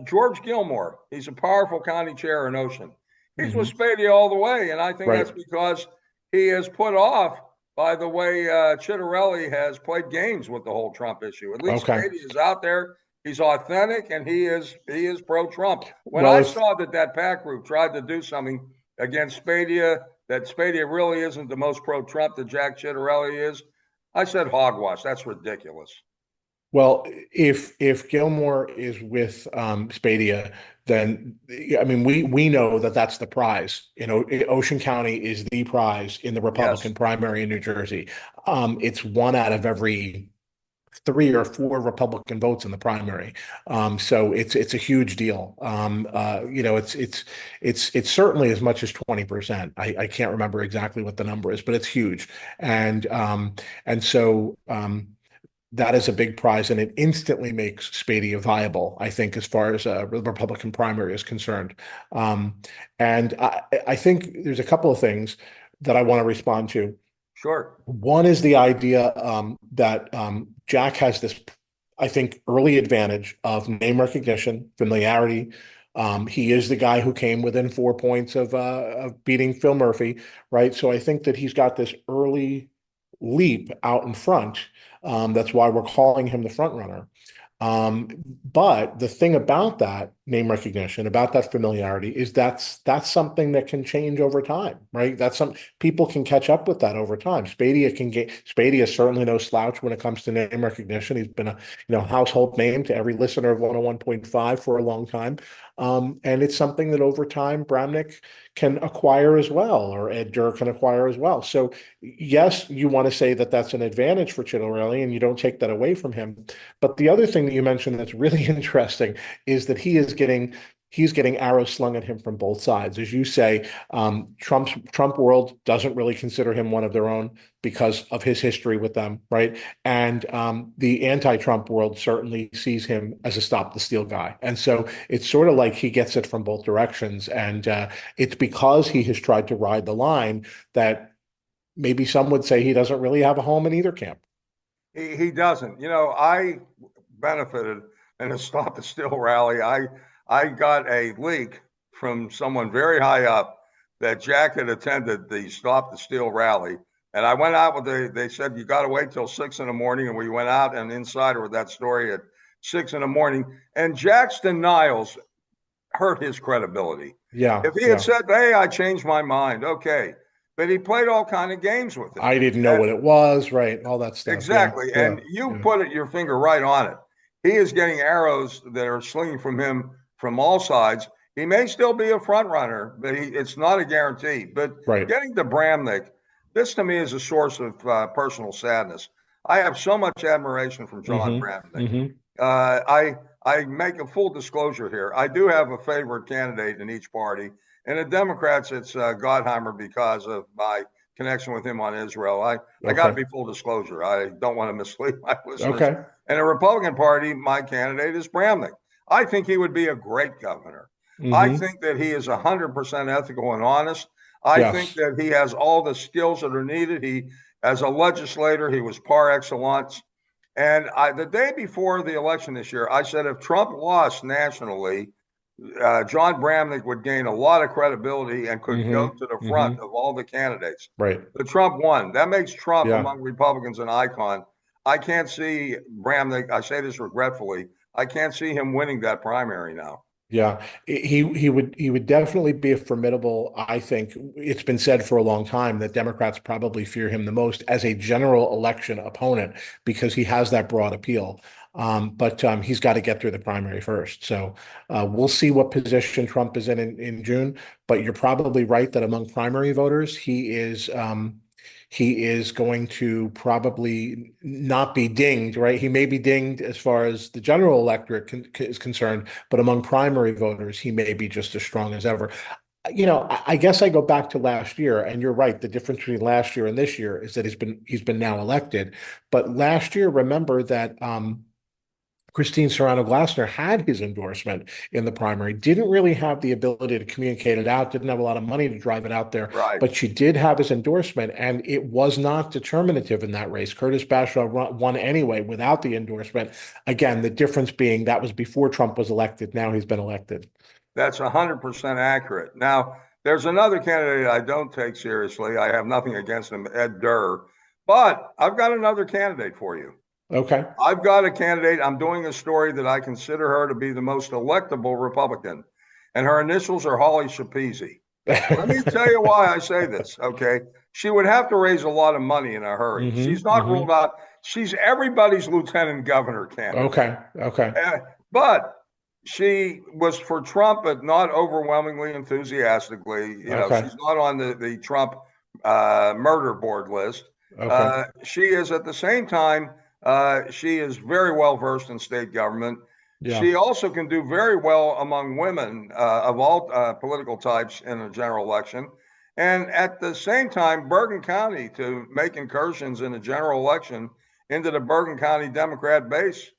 B: George Gilmore, he's a powerful county chair in Ocean. He's with Spadea all the way, and I think that's because he is put off by the way Chitterelli has played games with the whole Trump issue. At least Spadea is out there. He's authentic, and he is pro-Trump. When I saw that PAC group tried to do something against Spadea, that Spadea really isn't the most pro-Trump that Jack Chitterelli is, I said hogwash. That's ridiculous.
C: Well, if Gilmore is with Spadea, then I mean we know that that's the prize. Ocean County is the prize in the Republican primary in New Jersey. It's one out of every 3 or 4 Republican votes in the primary. So it's a huge deal. It's certainly as much as 20%. I can't remember exactly what the number is, but it's huge. And so that is a big prize, and it instantly makes Spady viable, I think, as far as the Republican primary is concerned. Um, and I think there's a couple of things that I want to respond to.
B: Sure.
C: One is the idea that Jack has this, I think, early advantage of name recognition, familiarity. He is the guy who came within 4 points of beating Phil Murphy, right? So I think that he's got this early leap out in front. That's why we're calling him the front runner. Um, but the thing about that name recognition, about that familiarity, is that's something that can change over time, right? That's some people can catch up with that over time. Spady is certainly no slouch when it comes to name recognition. He's been a household name to every listener of 101.5 for a long time. And it's something that over time Bramnick can acquire as well, or Ed Durr can acquire as well. So yes, you want to say that that's an advantage for Chittle and you don't take that away from him. But the other thing that you mentioned that's really interesting is that he's getting arrows slung at him from both sides. As you say, Trump world doesn't really consider him one of their own because of his history with them, right? And the anti-Trump world certainly sees him as a stop the steal guy. And so it's sort of like he gets it from both directions. And it's because he has tried to ride the line that maybe some would say he doesn't really have a home in either camp.
B: He doesn't. I benefited in a Stop the Steal rally. I got a leak from someone very high up that Jack had attended the Stop the Steal rally. And I went out they said, you got to wait till 6 in the morning. And we went out and insider with that story at 6 in the morning. And Jack's denials hurt his credibility.
C: Yeah.
B: If he had said, hey, I changed my mind, okay. But he played all kind of games with it.
C: I didn't know what it was, right? All that stuff.
B: Exactly.
C: Yeah,
B: and you put your finger right on it. He is getting arrows that are slinging from him from all sides. He may still be a front runner, but it's not a guarantee. But getting to Bramnick, this to me is a source of personal sadness. I have so much admiration from John Bramnick. I make a full disclosure here. I do have a favorite candidate in each party. And the Democrats, it's Gottheimer because of my connection with him on Israel. I got to be full disclosure. I don't want to mislead my listeners.
C: Okay.
B: And the Republican Party, my candidate is Bramnick. I think he would be a great governor. I think that he is 100% ethical and honest. I think that he has all the skills that are needed. He, as a legislator, he was par excellence. And the day before the election this year, I said if Trump lost nationally, John Bramnick would gain a lot of credibility and could go to the front of all the candidates.
C: Right.
B: But Trump won. That makes Trump among Republicans an icon. I can't see Bramnick, I say this regretfully, I can't see him winning that primary now.
C: Yeah, he would definitely be a formidable. I think it's been said for a long time that Democrats probably fear him the most as a general election opponent because he has that broad appeal. But he's got to get through the primary first. So we'll see what position Trump is in June. But you're probably right that among primary voters, he is going to probably not be dinged, right? He may be dinged as far as the general electorate is concerned, but among primary voters, he may be just as strong as ever. I guess I go back to last year, and you're right. The difference between last year and this year is that he's been now elected. But last year, remember that Christine Serrano-Glassner had his endorsement in the primary, didn't really have the ability to communicate it out, didn't have a lot of money to drive it out there, but she did have his endorsement, and it was not determinative in that race. Curtis Bashaw won anyway without the endorsement. Again, the difference being that was before Trump was elected. Now he's been elected.
B: That's 100% accurate. Now, there's another candidate I don't take seriously. I have nothing against him, Ed Durr, but I've got another candidate for you.
C: Okay.
B: I've got a candidate. I'm doing a story that I consider her to be the most electable Republican, and her initials are Holly Shapizi. Let me tell you why I say this, okay? She would have to raise a lot of money in a hurry. She's not ruled out. She's everybody's lieutenant governor candidate.
C: Okay.
B: But she was for Trump, but not overwhelmingly enthusiastically. She's not on the Trump murder board list. She is at the same time, she is very well versed in state government. Yeah. She also can do very well among women of all political types in a general election. And at the same time, Bergen County to make incursions in a general election into the Bergen County Democrat base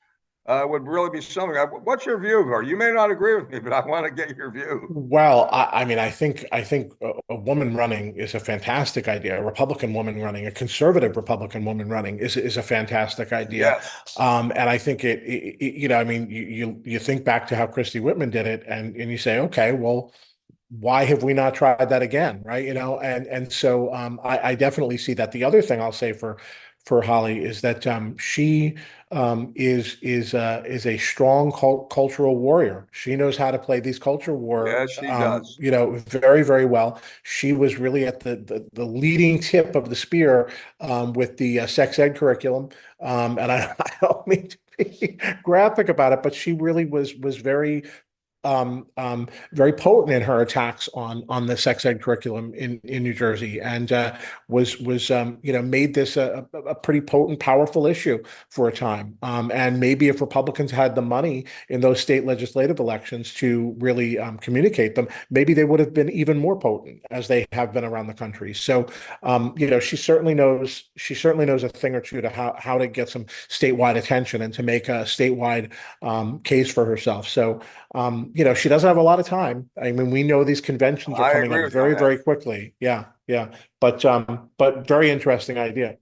B: would really be something. What's your view of her? You may not agree with me, but I want to get your view.
C: Well, I mean, I think a woman running is a fantastic idea. A Republican woman running, a conservative Republican woman running is a fantastic idea.
B: Yes.
C: And I think I mean, you think back to how Christy Whitman did it, and you say, okay, well, why have we not tried that again, right? And so I definitely see that. The other thing I'll say for Holly is that she is a strong cultural warrior. She knows how to play these culture war,
B: Yes, she does.
C: very, very well. She was really at the leading tip of the spear with the sex ed curriculum. And I don't mean to be graphic about it, but she really was very potent in her attacks on the sex ed curriculum in New Jersey, and was made this a pretty potent, powerful issue for a time. And maybe if Republicans had the money in those state legislative elections to really communicate them, maybe they would have been even more potent as they have been around the country. So she certainly knows a thing or two to how to get some statewide attention and to make a statewide case for herself. So she doesn't have a lot of time. I mean, we know these conventions are
B: I
C: coming
B: agree
C: up
B: with you on
C: very,
B: that.
C: very quickly. Yeah, yeah. But very interesting idea.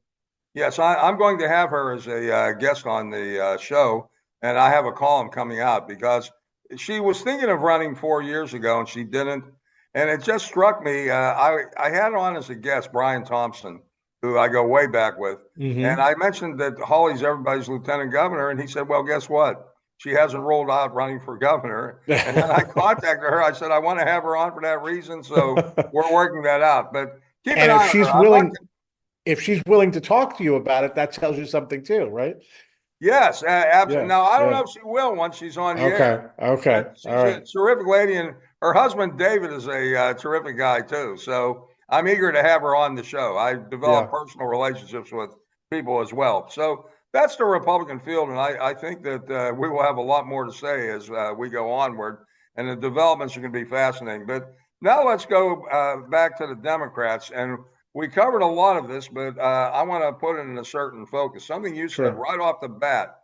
B: Yes, I'm going to have her as a guest on the show, and I have a column coming out because she was thinking of running 4 years ago and she didn't. And it just struck me. I had on as a guest Brian Thompson, who I go way back with, and
C: Hmm.
B: I mentioned that Holly's everybody's lieutenant governor, and he said, "Well, guess what? She hasn't rolled out running for governor." And then I contacted her. I said, "I want to have her on for that reason." So we're working that out. But keep an
C: And if
B: eye on her.
C: she's
B: I'd like
C: willing, if she's willing to talk to you about it, that tells you something too, right?
B: Yes, absolutely.
C: Yeah,
B: Now, I don't know
C: yeah.
B: if she will once she's on the air,
C: Okay, okay,
B: but
C: all
B: she's a
C: right.
B: terrific lady, and her husband David is a terrific guy too. So I'm eager to have her on the show. I develop
C: Yeah,
B: personal relationships with people as well. So that's the Republican field, and I think that we will have a lot more to say as we go onward, and the developments are going to be fascinating. But now let's go back to the Democrats, and we covered a lot of this, but I want to put it in a certain focus. Something you said
C: sure.
B: right off the bat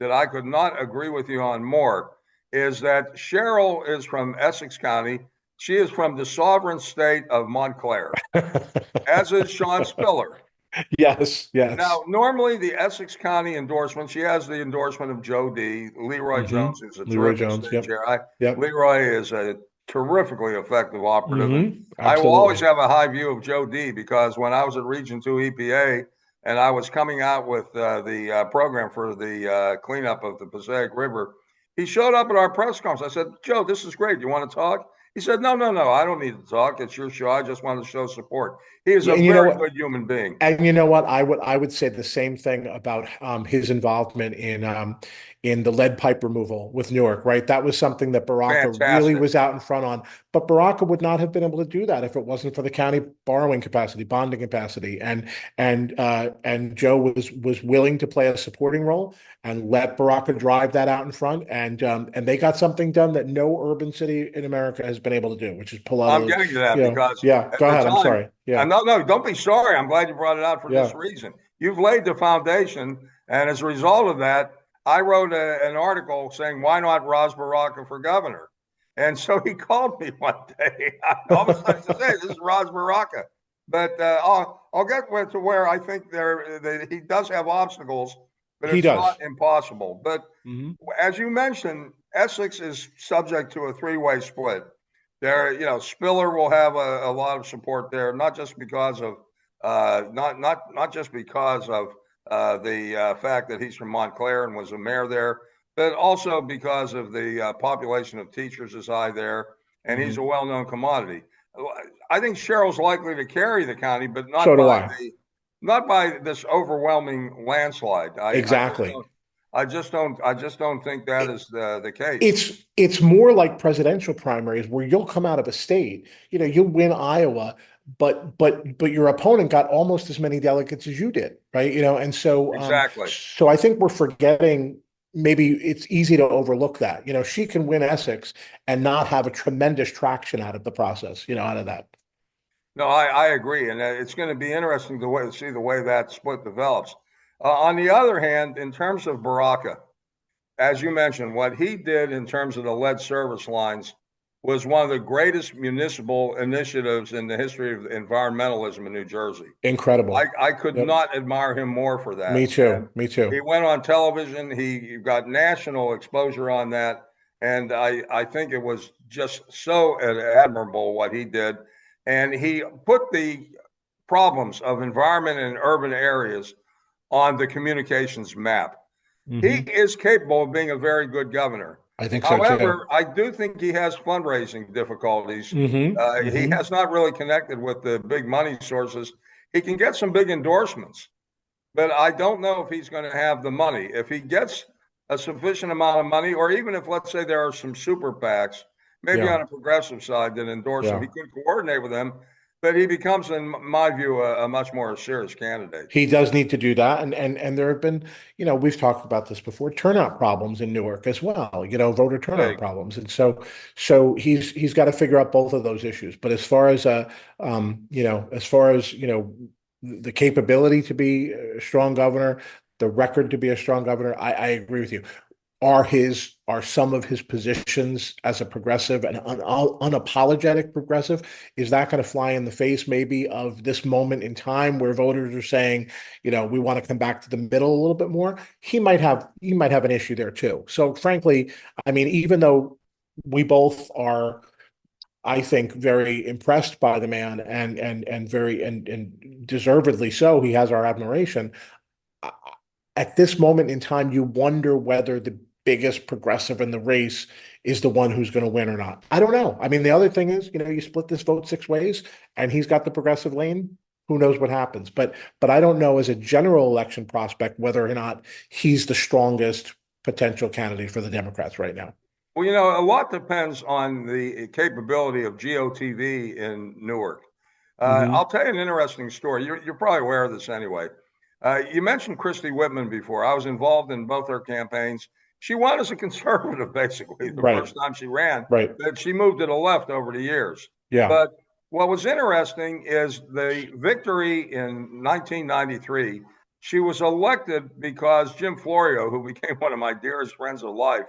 B: that I could not agree with you on more is that Cheryl is from Essex County. She is from the sovereign state of Montclair, as is Sean Spiller.
C: Yes, yes.
B: Now, normally the Essex County endorsement, she has the endorsement of Joe D. Leroy
C: Hmm.
B: Jones is a
C: Leroy
B: terrific
C: Jones.
B: state
C: Yep,
B: chair.
C: yep.
B: Leroy is a terrifically effective operative. And I will always
C: Absolutely.
B: have a high view of Joe D. because when I was at Region 2 EPA and I was coming out with the program for the cleanup of the Passaic River, he showed up at our press conference. I said, Joe, this is great. You want to talk? He said, no, no, no, I don't need to talk. It's your show. I just wanted to show support. He is
C: Yeah,
B: a
C: and you know
B: very
C: what?
B: good human being.
C: And you know what? I would say the same thing about his involvement in the lead pipe removal with Newark, right? That was something that Baraka really
B: Fantastic.
C: was out in front on. But Baraka would not have been able to do that if it wasn't for the county borrowing capacity, bonding capacity, and Joe was willing to play a supporting role and let Baraka drive that out in front, and they got something done that no urban city in America has been able to do, which is pull out
B: I'm
C: of,
B: getting to that because
C: yeah.
B: at
C: Go
B: the
C: ahead. I'm
B: time,
C: sorry. Yeah,
B: no, no, don't be sorry. I'm glad you brought it out for this
C: yeah.
B: reason. You've laid the foundation, and as a result of that, I wrote an article saying, "Why not Ras Baraka for governor?" And so he called me one day. I almost started to say, "This is Ras Baraka," but I'll get to where I think he does have obstacles, but
C: He
B: it's
C: does.
B: not impossible. But
C: Hmm.
B: as you mentioned, Essex is subject to a three-way split. Spiller will have a lot of support there, not just because of not just because of the fact that he's from Montclair and was a mayor there, but also because of the population of teachers is high there, and he's a
C: Hmm.
B: well-known commodity. I think Cheryl's likely to carry the county, but
C: So do I.
B: not by this overwhelming landslide.
C: Exactly.
B: I just don't think that
C: It,
B: is the case.
C: it's more like presidential primaries where you'll come out of a state, you'll win Iowa, but your opponent got almost as many delegates as you did, right? And so
B: Exactly.
C: so I think we're forgetting. Maybe it's easy to overlook that. She can win Essex and not have a tremendous traction out of the process, out of that.
B: No, I agree, and it's going to be interesting to see the way that split develops. On the other hand, in terms of Baraka, as you mentioned, what he did in terms of the lead service lines was one of the greatest municipal initiatives in the history of environmentalism in New Jersey.
C: Incredible.
B: I could
C: Yep.
B: not admire him more for that.
C: Me too.
B: And
C: Me too.
B: he went on television. He got national exposure on that. And I think it was just so admirable what he did. And he put the problems of environment in urban areas on the communications map. He is capable of being a very good governor.
C: I think so too.
B: However, I do think he has fundraising difficulties. He
C: Hmm.
B: has not really connected with the big money sources. He can get some big endorsements, but I don't know if he's going to have the money. If he gets a sufficient amount of money, or even if, let's say, there are some super PACs, maybe
C: Yeah.
B: on a progressive side that endorse him,
C: Yeah.
B: he could coordinate with them, but he becomes, in my view, a much more serious candidate.
C: He does need to do that. And there have been, we've talked about this before, turnout problems in Newark as well, voter turnout
B: Big.
C: problems. And so he's got to figure out both of those issues. But as far as the capability to be a strong governor, the record to be a strong governor, I agree with you. Are some of his positions as a progressive and unapologetic progressive, is that going to fly in the face maybe of this moment in time where voters are saying, we want to come back to the middle a little bit more? He might have an issue there too. So frankly, I mean, even though we both are, I think, very impressed by the man and deservedly so, he has our admiration. At this moment in time, you wonder whether the biggest progressive in the race is the one who's going to win or not. I don't know. I mean, the other thing is, you split this vote 6 ways and he's got the progressive lane. Who knows what happens? But I don't know as a general election prospect whether or not he's the strongest potential candidate for the Democrats right now.
B: Well, a lot depends on the capability of GOTV in Newark. I'll tell you an interesting story. You're probably aware of this anyway. You mentioned Christy Whitman before. I was involved in both her campaigns. She won as a conservative, basically, the
C: Right.
B: first time she ran.
C: Right.
B: But she moved to the left over the years.
C: Yeah.
B: But what was interesting is the victory in 1993. She was elected because Jim Florio, who became one of my dearest friends of life,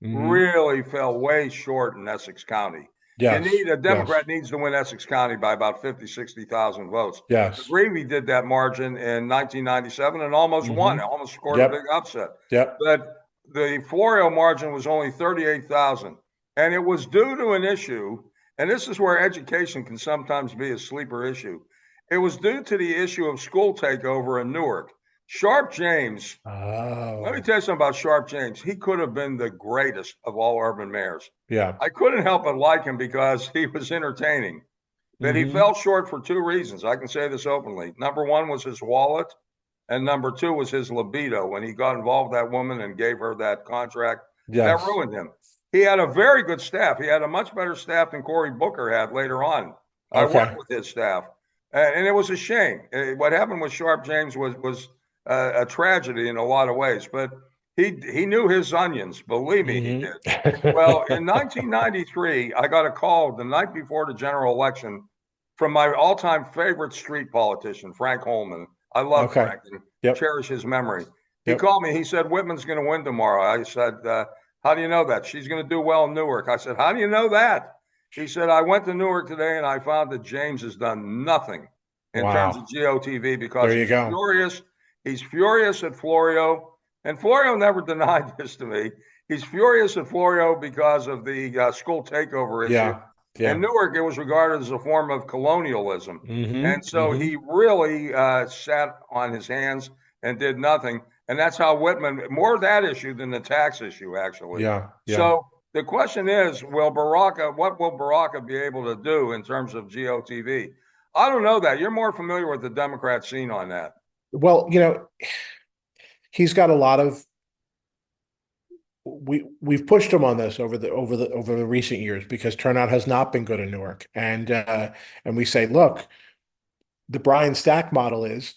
B: really fell way short in Essex County.
C: Yes.
B: A Democrat needs to win Essex County by about 50, 60,000 votes.
C: Yes.
B: Rebovich did that margin in 1997 and almost won, almost scored a big upset.
C: Yep.
B: But the Florio margin was only 38,000. And it was due to an issue, and this is where education can sometimes be a sleeper issue. It was due to the issue of school takeover in Newark. Sharp James, let me tell you something about Sharp James. He could have been the greatest of all urban mayors.
C: Yeah.
B: I couldn't help but like him because he was entertaining. But he fell short for two reasons. I can say this openly. Number one was his wallet, and number two was his libido. When he got involved with that woman and gave her that contract, that ruined him. He had a very good staff. He had a much better staff than Cory Booker had later on. I worked with his staff, and it was a shame. What happened with Sharp James was a tragedy in a lot of ways, but he knew his onions. Believe me, he did. Well, in 1993, I got a call the night before the general election from my all-time favorite street politician, Frank Holman. I love Frank and cherish his memory. He called me. He said, Whitman's going to win tomorrow. I said, how do you know that? She's going to do well in Newark. I said, how do you know that? He said, I went to Newark today and I found that James has done nothing in terms of GOTV because he's furious. He's furious at Florio, and Florio never denied this to me. He's furious at Florio because of the school takeover issue. Yeah. In Newark, it was regarded as a form of colonialism. And so he really sat on his hands and did nothing. And that's how Whitman, more that issue than the tax issue, actually. So the question is, what will Baraka be able to do in terms of GOTV? I don't know that. You're more familiar with the Democrat scene on that.
C: Well, he's got a lot of. We've pushed him on this over the recent years because turnout has not been good in Newark, and we say, look, the Brian Stack model is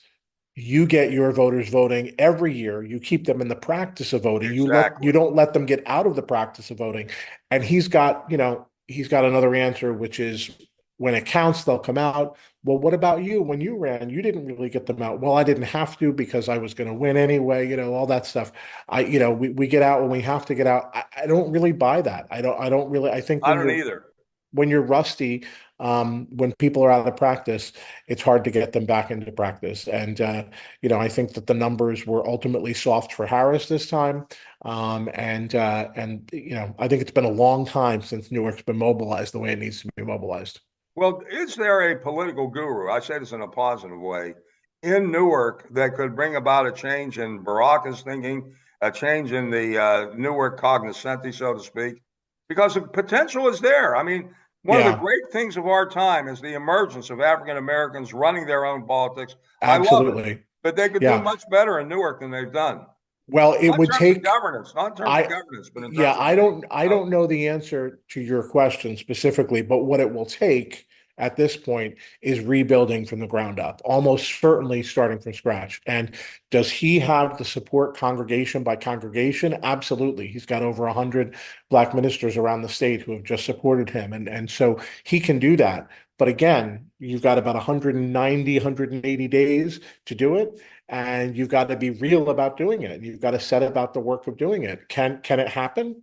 C: you get your voters voting every year, you keep them in the practice of voting, you don't let them get out of the practice of voting, and he's got another answer, which is when it counts, they'll come out. Well, what about you? When you ran, you didn't really get them out. Well, I didn't have to because I was going to win anyway, all that stuff. We get out when we have to get out. I don't really buy that. I don't really, I think
B: I don't either.
C: when you're rusty, when people are out of practice, it's hard to get them back into practice. And I think that the numbers were ultimately soft for Harris this time. I think it's been a long time since Newark's been mobilized the way it needs to be mobilized.
B: Well, is there a political guru, I say this in a positive way, in Newark that could bring about a change in Baraka's thinking, a change in the Newark cognoscenti, so to speak? Because the potential is there. I mean, one of the great things of our time is the emergence of African Americans running their own politics.
C: Absolutely.
B: I love it, but they could do much better in Newark than they've done.
C: Well, it would take
B: governance, not in terms of governance, but in terms of
C: I don't know the answer to your question specifically, but what it will take at this point is rebuilding from the ground up, almost certainly starting from scratch. And does he have the support congregation by congregation? Absolutely. He's got over 100 Black ministers around the state who have just supported him. And so he can do that. But again, you've got about 190, 180 days to do it. And you've got to be real about doing it. You've got to set about the work of doing it. Can it happen?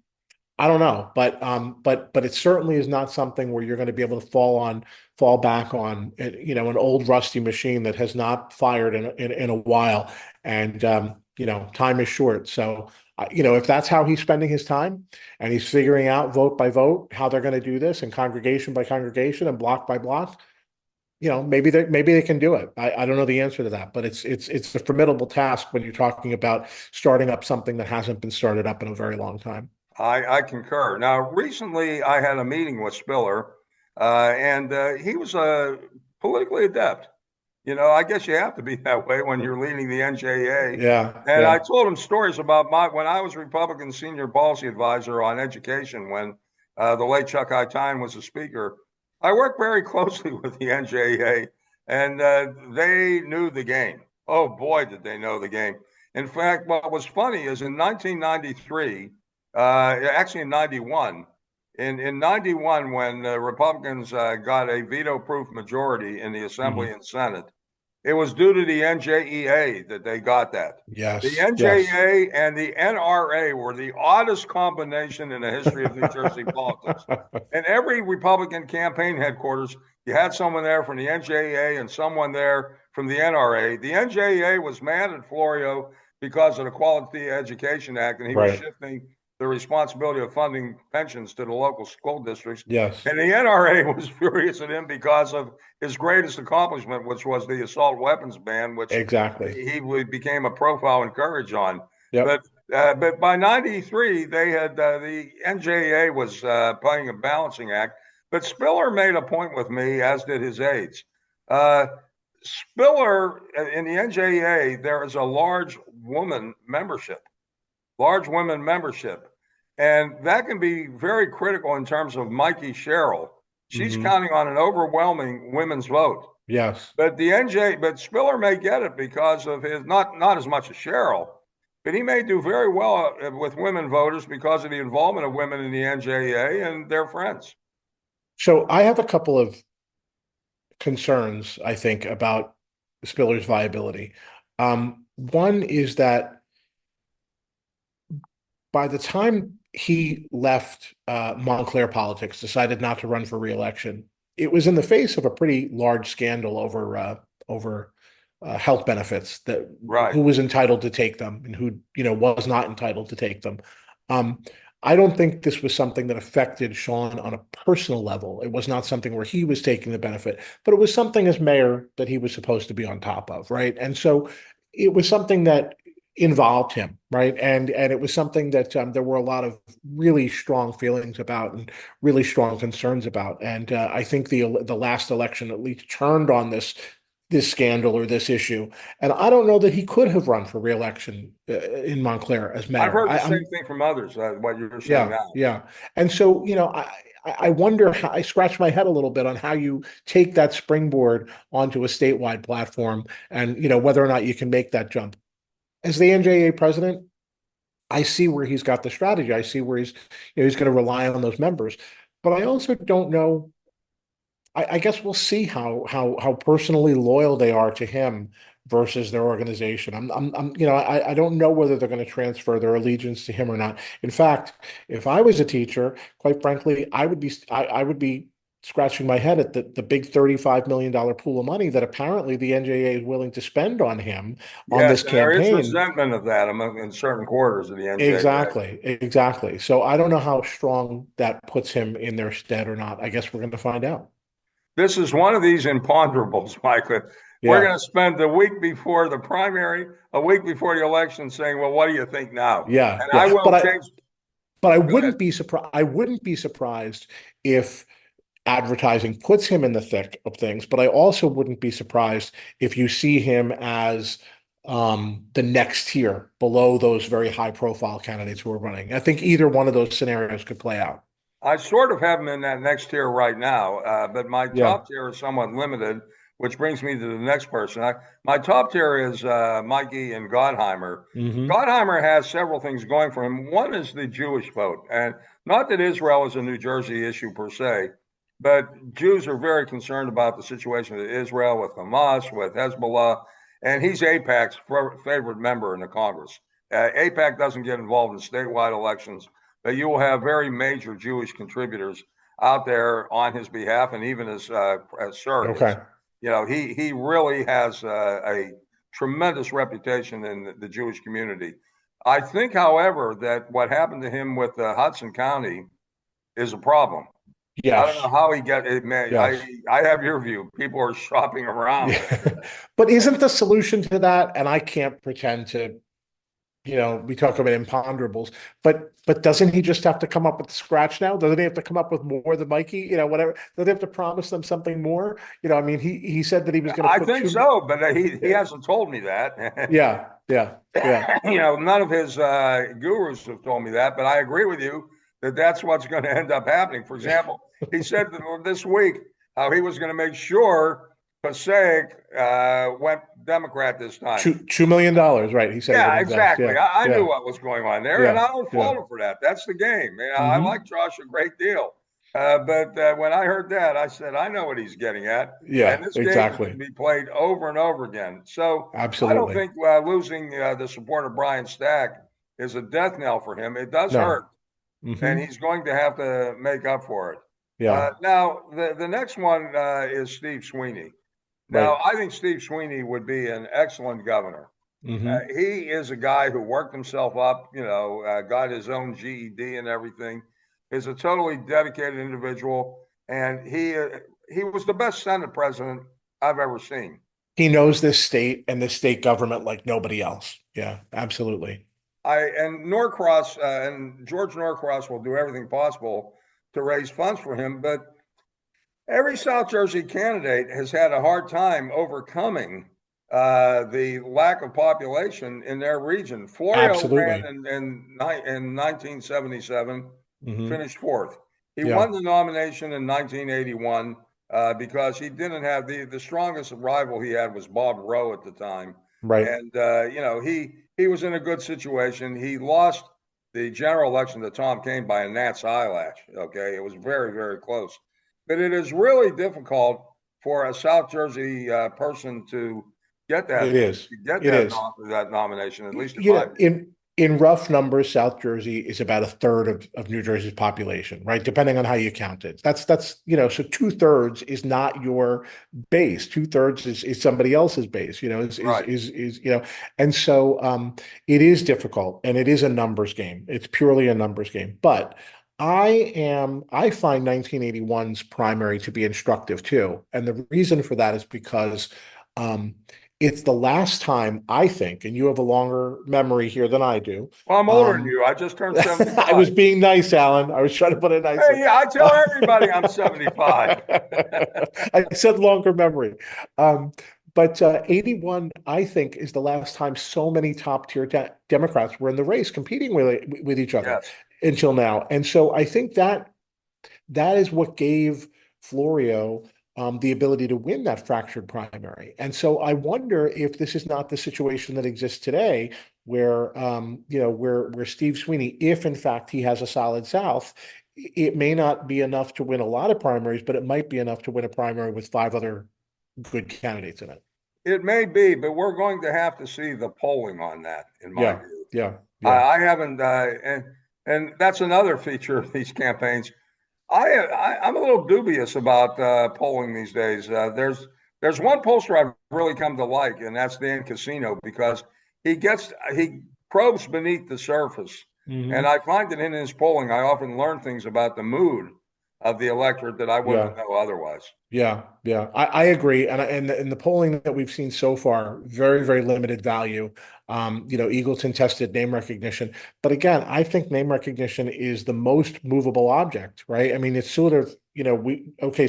C: I don't know, but it certainly is not something where you're going to be able to fall back on, an old rusty machine that has not fired in a while, and time is short. So, if that's how he's spending his time, and he's figuring out vote by vote how they're going to do this, and congregation by congregation and block by block, maybe they can do it. I don't know the answer to that, but it's a formidable task when you're talking about starting up something that hasn't been started up in a very long time.
B: I concur. Now, recently I had a meeting with Spiller, and he was politically adept. I guess you have to be that way when you're leading the NJA.
C: Yeah.
B: And I told him stories about when I was Republican senior policy advisor on education when the late Chuck Hytine was the speaker. I worked very closely with the NJA, and they knew the game. Oh, boy, did they know the game. In fact, what was funny is in 1993, actually in 91, in 91, when the Republicans got a veto-proof majority in the Assembly and Senate, it was due to the NJEA that they got that.
C: Yes.
B: The NJEA and the NRA were the oddest combination in the history of New Jersey politics. And every Republican campaign headquarters, you had someone there from the NJEA and someone there from the NRA. The NJEA was mad at Florio because of the Quality Education Act, and he was shifting the responsibility of funding pensions to the local school districts.
C: Yes.
B: And the NRA was furious at him because of his greatest accomplishment, which was the assault weapons ban, which he became a profile in courage on.
C: Yep.
B: But by 93, they had the NJA was playing a balancing act. But Spiller made a point with me, as did his aides. Spiller, in the NJA, there is a large women membership. And that can be very critical in terms of Mikey Sherrill. She's counting on an overwhelming women's vote.
C: Yes.
B: But but Spiller may get it because of his, not as much as Sherrill, but he may do very well with women voters because of the involvement of women in the NJA and their friends.
C: So I have a couple of concerns, I think, about Spiller's viability. One is that by the time he left Montclair politics, decided not to run for re-election, it was in the face of a pretty large scandal over health benefits, that who was entitled to take them and who was not entitled to take them. I don't think this was something that affected Sean on a personal level. It was not something where he was taking the benefit, but it was something as mayor that he was supposed to be on top of, right? And so it was something that involved him, right? And it was something that there were a lot of really strong feelings about and really strong concerns about. And I think the last election at least turned on this scandal or this issue. And I don't know that he could have run for re-election in Montclair as mayor.
B: I've heard the same thing from others, what you're saying now.
C: Yeah. And so, I wonder how, I scratch my head a little bit on how you take that springboard onto a statewide platform and, whether or not you can make that jump. As the NJA president, I see where he's got the strategy. I see where he's going to rely on those members. But I also don't know I guess we'll see how personally loyal they are to him versus their organization. I don't know whether they're going to transfer their allegiance to him or not. In fact, if I was a teacher, quite frankly, I would be scratching my head at the big $35 million pool of money that apparently the NJA is willing to spend on him on
B: Yes,
C: this
B: and there is
C: campaign.
B: resentment of that among in certain quarters of the NJA.
C: Exactly. So I don't know how strong that puts him in their stead or not. I guess we're going to find out.
B: This is one of these imponderables, Micah. We're going
C: Yeah.
B: to spend the week before the primary, a week before the election, saying, "Well, what do you think now?"
C: Yeah,
B: And I
C: yeah.
B: will change.
C: But I
B: Go ahead.
C: wouldn't be surprised. I wouldn't be surprised if advertising puts him in the thick of things. But I also wouldn't be surprised if you see him as the next tier below those very high profile candidates who are running. I think either one of those scenarios could play out.
B: I sort of have him in that next tier right now, but my
C: Yeah.
B: top tier is somewhat limited, which brings me to the next person. My top tier is Mikey and Gottheimer.
C: Hmm.
B: Gottheimer has several things going for him. One is the Jewish vote, and not that Israel is a New Jersey issue per se, but Jews are very concerned about the situation of Israel with Hamas, with Hezbollah, and he's AIPAC's favorite member in the Congress. AIPAC doesn't get involved in statewide elections, but you will have very major Jewish contributors out there on his behalf, and even as surrogates.
C: Okay.
B: He really has a tremendous reputation in the Jewish community. I think, however, that what happened to him with Hudson County is a problem. I don't know
C: Yes.
B: how he got it, man.
C: Yes.
B: I have your view. People are shopping around.
C: Yeah. But isn't the solution to that, and I can't pretend to, we talk about imponderables, but doesn't he just have to come up with the scratch now? Doesn't he have to come up with more than Mikey? Whatever. Doesn't he have to promise them something more? I mean, he said that he was going to
B: I
C: put
B: think
C: two.
B: so, but he hasn't told me that.
C: Yeah, yeah, yeah.
B: None of his gurus have told me that, but I agree with you that that's what's going to end up happening. For example, he said that this week how he was going to make sure Passaic went Democrat this time.
C: $2 million, right? He said he would
B: Yeah,
C: invest.
B: exactly.
C: Yeah,
B: I knew
C: yeah,
B: what was going on there, and
C: yeah,
B: I don't
C: yeah.
B: fault him for that. That's the game. I
C: Hmm.
B: like Josh a great deal. But when I heard that, I said, I know what he's getting at. And
C: Yeah,
B: this game is going to
C: exactly.
B: be played over and over again. So I don't
C: Absolutely.
B: think losing the support of Brian Stack is a death knell for him. It does hurt,
C: No.
B: and
C: Hmm.
B: he's going to have to make up for it.
C: Yeah,
B: Now, the next one is Steve Sweeney. Now,
C: right.
B: I think Steve Sweeney would be an excellent governor.
C: Hmm.
B: He is a guy who worked himself up, got his own GED and everything. Is a totally dedicated individual, and he was the best Senate president I've ever seen.
C: He knows this state and this state government like nobody else. Yeah, absolutely.
B: And Norcross and George Norcross will do everything possible to raise funds for him, but every South Jersey candidate has had a hard time overcoming the lack of population in their region. Florio ran
C: Absolutely.
B: in 1977,
C: Hmm.
B: finished fourth. He
C: Yeah,
B: won the nomination in 1981 because he didn't have the strongest rival he had was Bob Rowe at the time,
C: right.
B: and he was in a good situation. He lost the general election to Tom Kean by a gnat's eyelash. Okay, it was very, very close, but it is really difficult for a South Jersey person to get that
C: It is. It is.
B: that nomination, at least in
C: you
B: my
C: know,
B: view.
C: in rough numbers, South Jersey is about a third of New Jersey's population, right? Depending on how you count it. So 2/3 is not your base. 2/3 is somebody else's base,
B: Right.
C: and so it is difficult and it is a numbers game. It's purely a numbers game. But I find 1981's primary to be instructive too. And the reason for that is because um it's the last time I think, and you have a longer memory here than I do.
B: Well, I'm older than
C: Um,
B: you. I just turned
C: I
B: 75.
C: was being nice, Alan. I was trying to put it nicely.
B: Hey, yeah, I tell everybody I'm 75.
C: I said longer memory. Um, but 81, I think, is the last time so many top tier Democrats were in the race competing with each other
B: Yes.
C: until now. And so I think that is what gave Florio the ability to win that fractured primary. And so I wonder if this is not the situation that exists today, where where Steve Sweeney, if in fact he has a solid South, it may not be enough to win a lot of primaries, but it might be enough to win a primary with 5 other good candidates in it.
B: It may be, but we're going to have to see the polling on that, in my
C: Yeah,
B: view.
C: yeah,
B: I,
C: yeah.
B: I haven't, and that's another feature of these campaigns. I'm a little dubious about polling these days. There's one pollster I've really come to like, and that's Dan Casino, because he probes beneath the surface, and I find that in his polling, I often learn things about the mood of the electorate that I wouldn't
C: Yeah.
B: know otherwise.
C: Yeah, yeah, I agree, and the polling that we've seen so far, very, very limited value. Eagleton tested name recognition, but again, I think name recognition is the most movable object, right? I mean, it's sort of,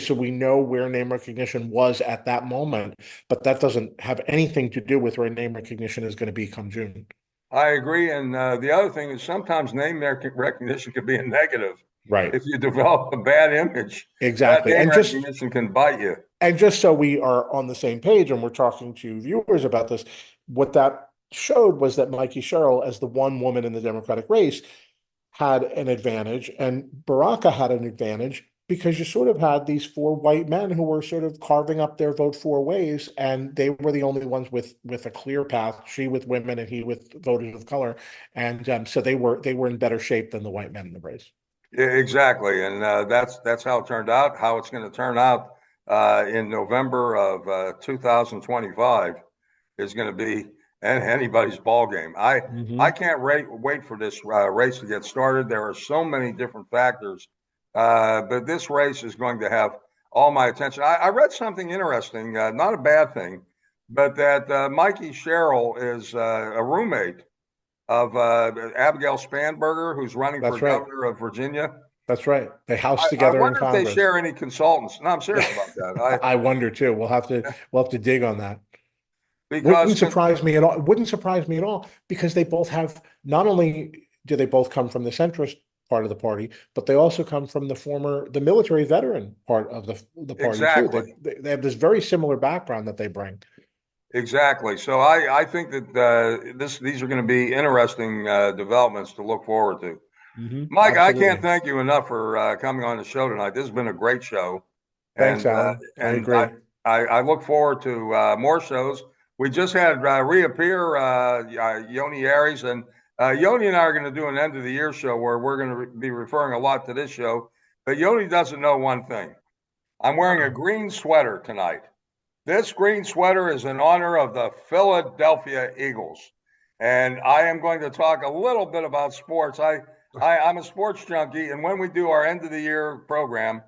C: so we know where name recognition was at that moment, but that doesn't have anything to do with where name recognition is going to be come June.
B: I agree, and the other thing is sometimes name recognition can be a negative.
C: Right.
B: If you develop a bad image, that
C: Exactly.
B: name recognition can bite you.
C: And just so we are on the same page and we're talking to viewers about this, what that showed was that Mikey Sherrill, as the one woman in the Democratic race, had an advantage, and Baraka had an advantage because you sort of had these 4 white men who were sort of carving up their vote 4 ways, and they were the only ones with a clear path. She with women, and he with voters of color, and so they were in better shape than the white men in the race.
B: Yeah, exactly, and that's how it turned out. How it's going to turn out in November of 2025 is going to be anybody's ball game. I can't wait for this race to get started. There are so many different factors, but this race is going to have all my attention. I read something interesting, not a bad thing, but that Mikey Sherrill is a roommate of Abigail Spanberger, who's running for
C: That's right.
B: governor of Virginia.
C: That's right. They house
B: I
C: together in
B: wonder if they
C: Congress.
B: share any consultants. No, I'm serious about that.
C: I wonder too. We'll have to dig on that.
B: Because
C: Wouldn't surprise me at all. It wouldn't surprise me at all because they both have, not only do they both come from the centrist part of the party, but they also come from the military veteran part of the party
B: exactly.
C: too. They have this very similar background that they bring.
B: Exactly. So I think that these are going to be interesting developments to look forward to. Mike,
C: Absolutely.
B: I can't thank you enough for coming on the show tonight. This has been a great show.
C: Thanks,
B: And
C: Alan. I agree.
B: I look forward to more shows. We just had reappear Yoni Aries, and Yoni and I are going to do an end of the year show where we're going to be referring a lot to this show. But Yoni doesn't know one thing. I'm wearing a green sweater tonight. This green sweater is in honor of the Philadelphia Eagles. And I am going to talk a little bit about sports. I'm a sports junkie, and when we do our end of the year program,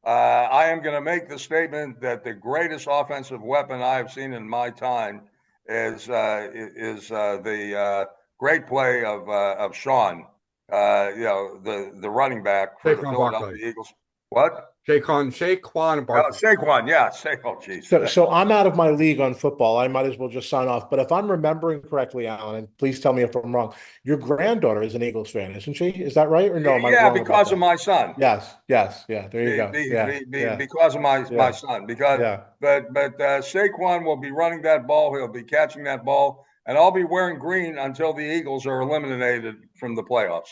B: I am going to make the statement that the greatest offensive weapon I have seen in my time is the great play of Sean, the running back for the Philadelphia Eagles. What?
A: Saquon Barkley.
B: Saquon, yeah. Oh, geez.
C: So I'm out of my league on football. I might as well just sign off. But if I'm remembering correctly, Alan, and please tell me if I'm wrong, your granddaughter is an Eagles fan, isn't she? Is that right? Or no? Am I
B: Yeah,
C: wrong
B: because of my son.
C: Yes. Yeah. There you go. Yeah.
B: Because of my son.
C: Yeah.
B: But Saquon will be running that ball. He'll be catching that ball, and I'll be wearing green until the Eagles are eliminated from the playoffs.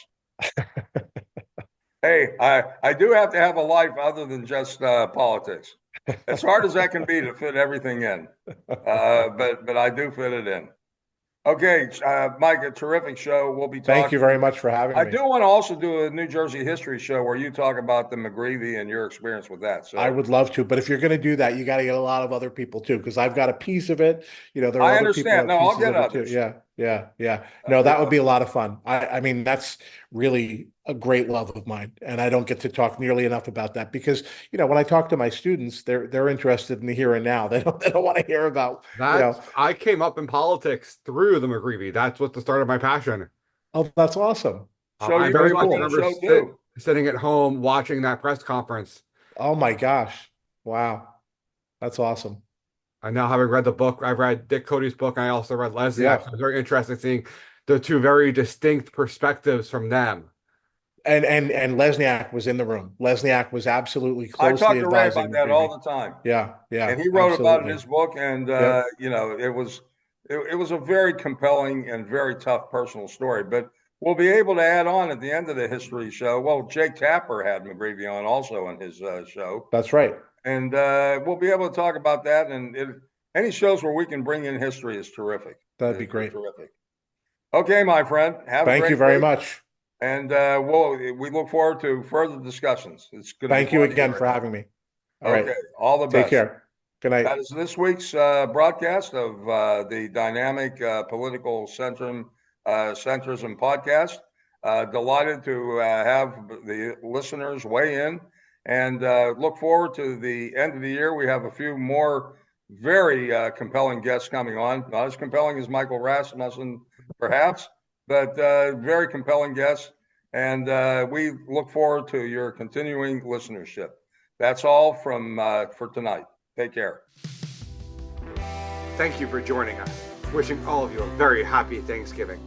B: Hey, I do have to have a life other than just politics. As hard as that can be to fit everything in, but I do fit it in. Okay, Mike, a terrific show. We'll be talking.
C: Thank you very much for having me.
B: I do want to also do a New Jersey history show where you talk about the McGreevy and your experience with that. So
C: I would love to, but if you're going to do that, you got to get a lot of other people too, because I've got a piece of it. There are
B: I
C: other
B: understand.
C: people.
B: No, I'll get others.
C: Yeah. No, that would be a lot of fun. I mean, that's really a great love of mine, and I don't get to talk nearly enough about that because when I talk to my students, they're interested in the here and now. They don't want to hear about
A: I came up in politics through the McGreevy. That's what the start of my passion.
C: Oh, that's awesome.
B: So
A: I
B: you're
A: very much
B: cool.
A: remember sitting at home watching that press conference.
C: Oh my gosh. Wow. That's awesome.
A: I now, having read the book, I've read Dick Cody's book. I also read Leslie.
C: Yeah.
A: So it's very interesting seeing the two very distinct perspectives from them.
C: And Lesniak was in the room. Lesniak was absolutely closely
B: I talk to Ray
C: advising
B: about that all the time.
C: Yeah.
B: And he wrote about it in his book, and it was a very compelling and very tough personal story. But we'll be able to add on at the end of the history show. Well, Jake Tapper had McGreevy on also on his show.
C: That's right.
B: And we'll be able to talk about that. And any shows where we can bring in history is terrific.
C: That'd be great.
B: Terrific. Okay, my friend.
C: Thank you very much.
B: And we look forward to further discussions. It's good.
C: Thank you again for having me. All right.
B: All the best.
C: Take care. Good night.
B: That is this week's broadcast of the Dynamic Political Centrism podcast. Delighted to have the listeners weigh in, and look forward to the end of the year. We have a few more very compelling guests coming on. Not as compelling as Micah Rasmussen, perhaps, but very compelling guests. And we look forward to your continuing listenership. That's all for tonight. Take care.
A: Thank you for joining us. Wishing all of you a very happy Thanksgiving.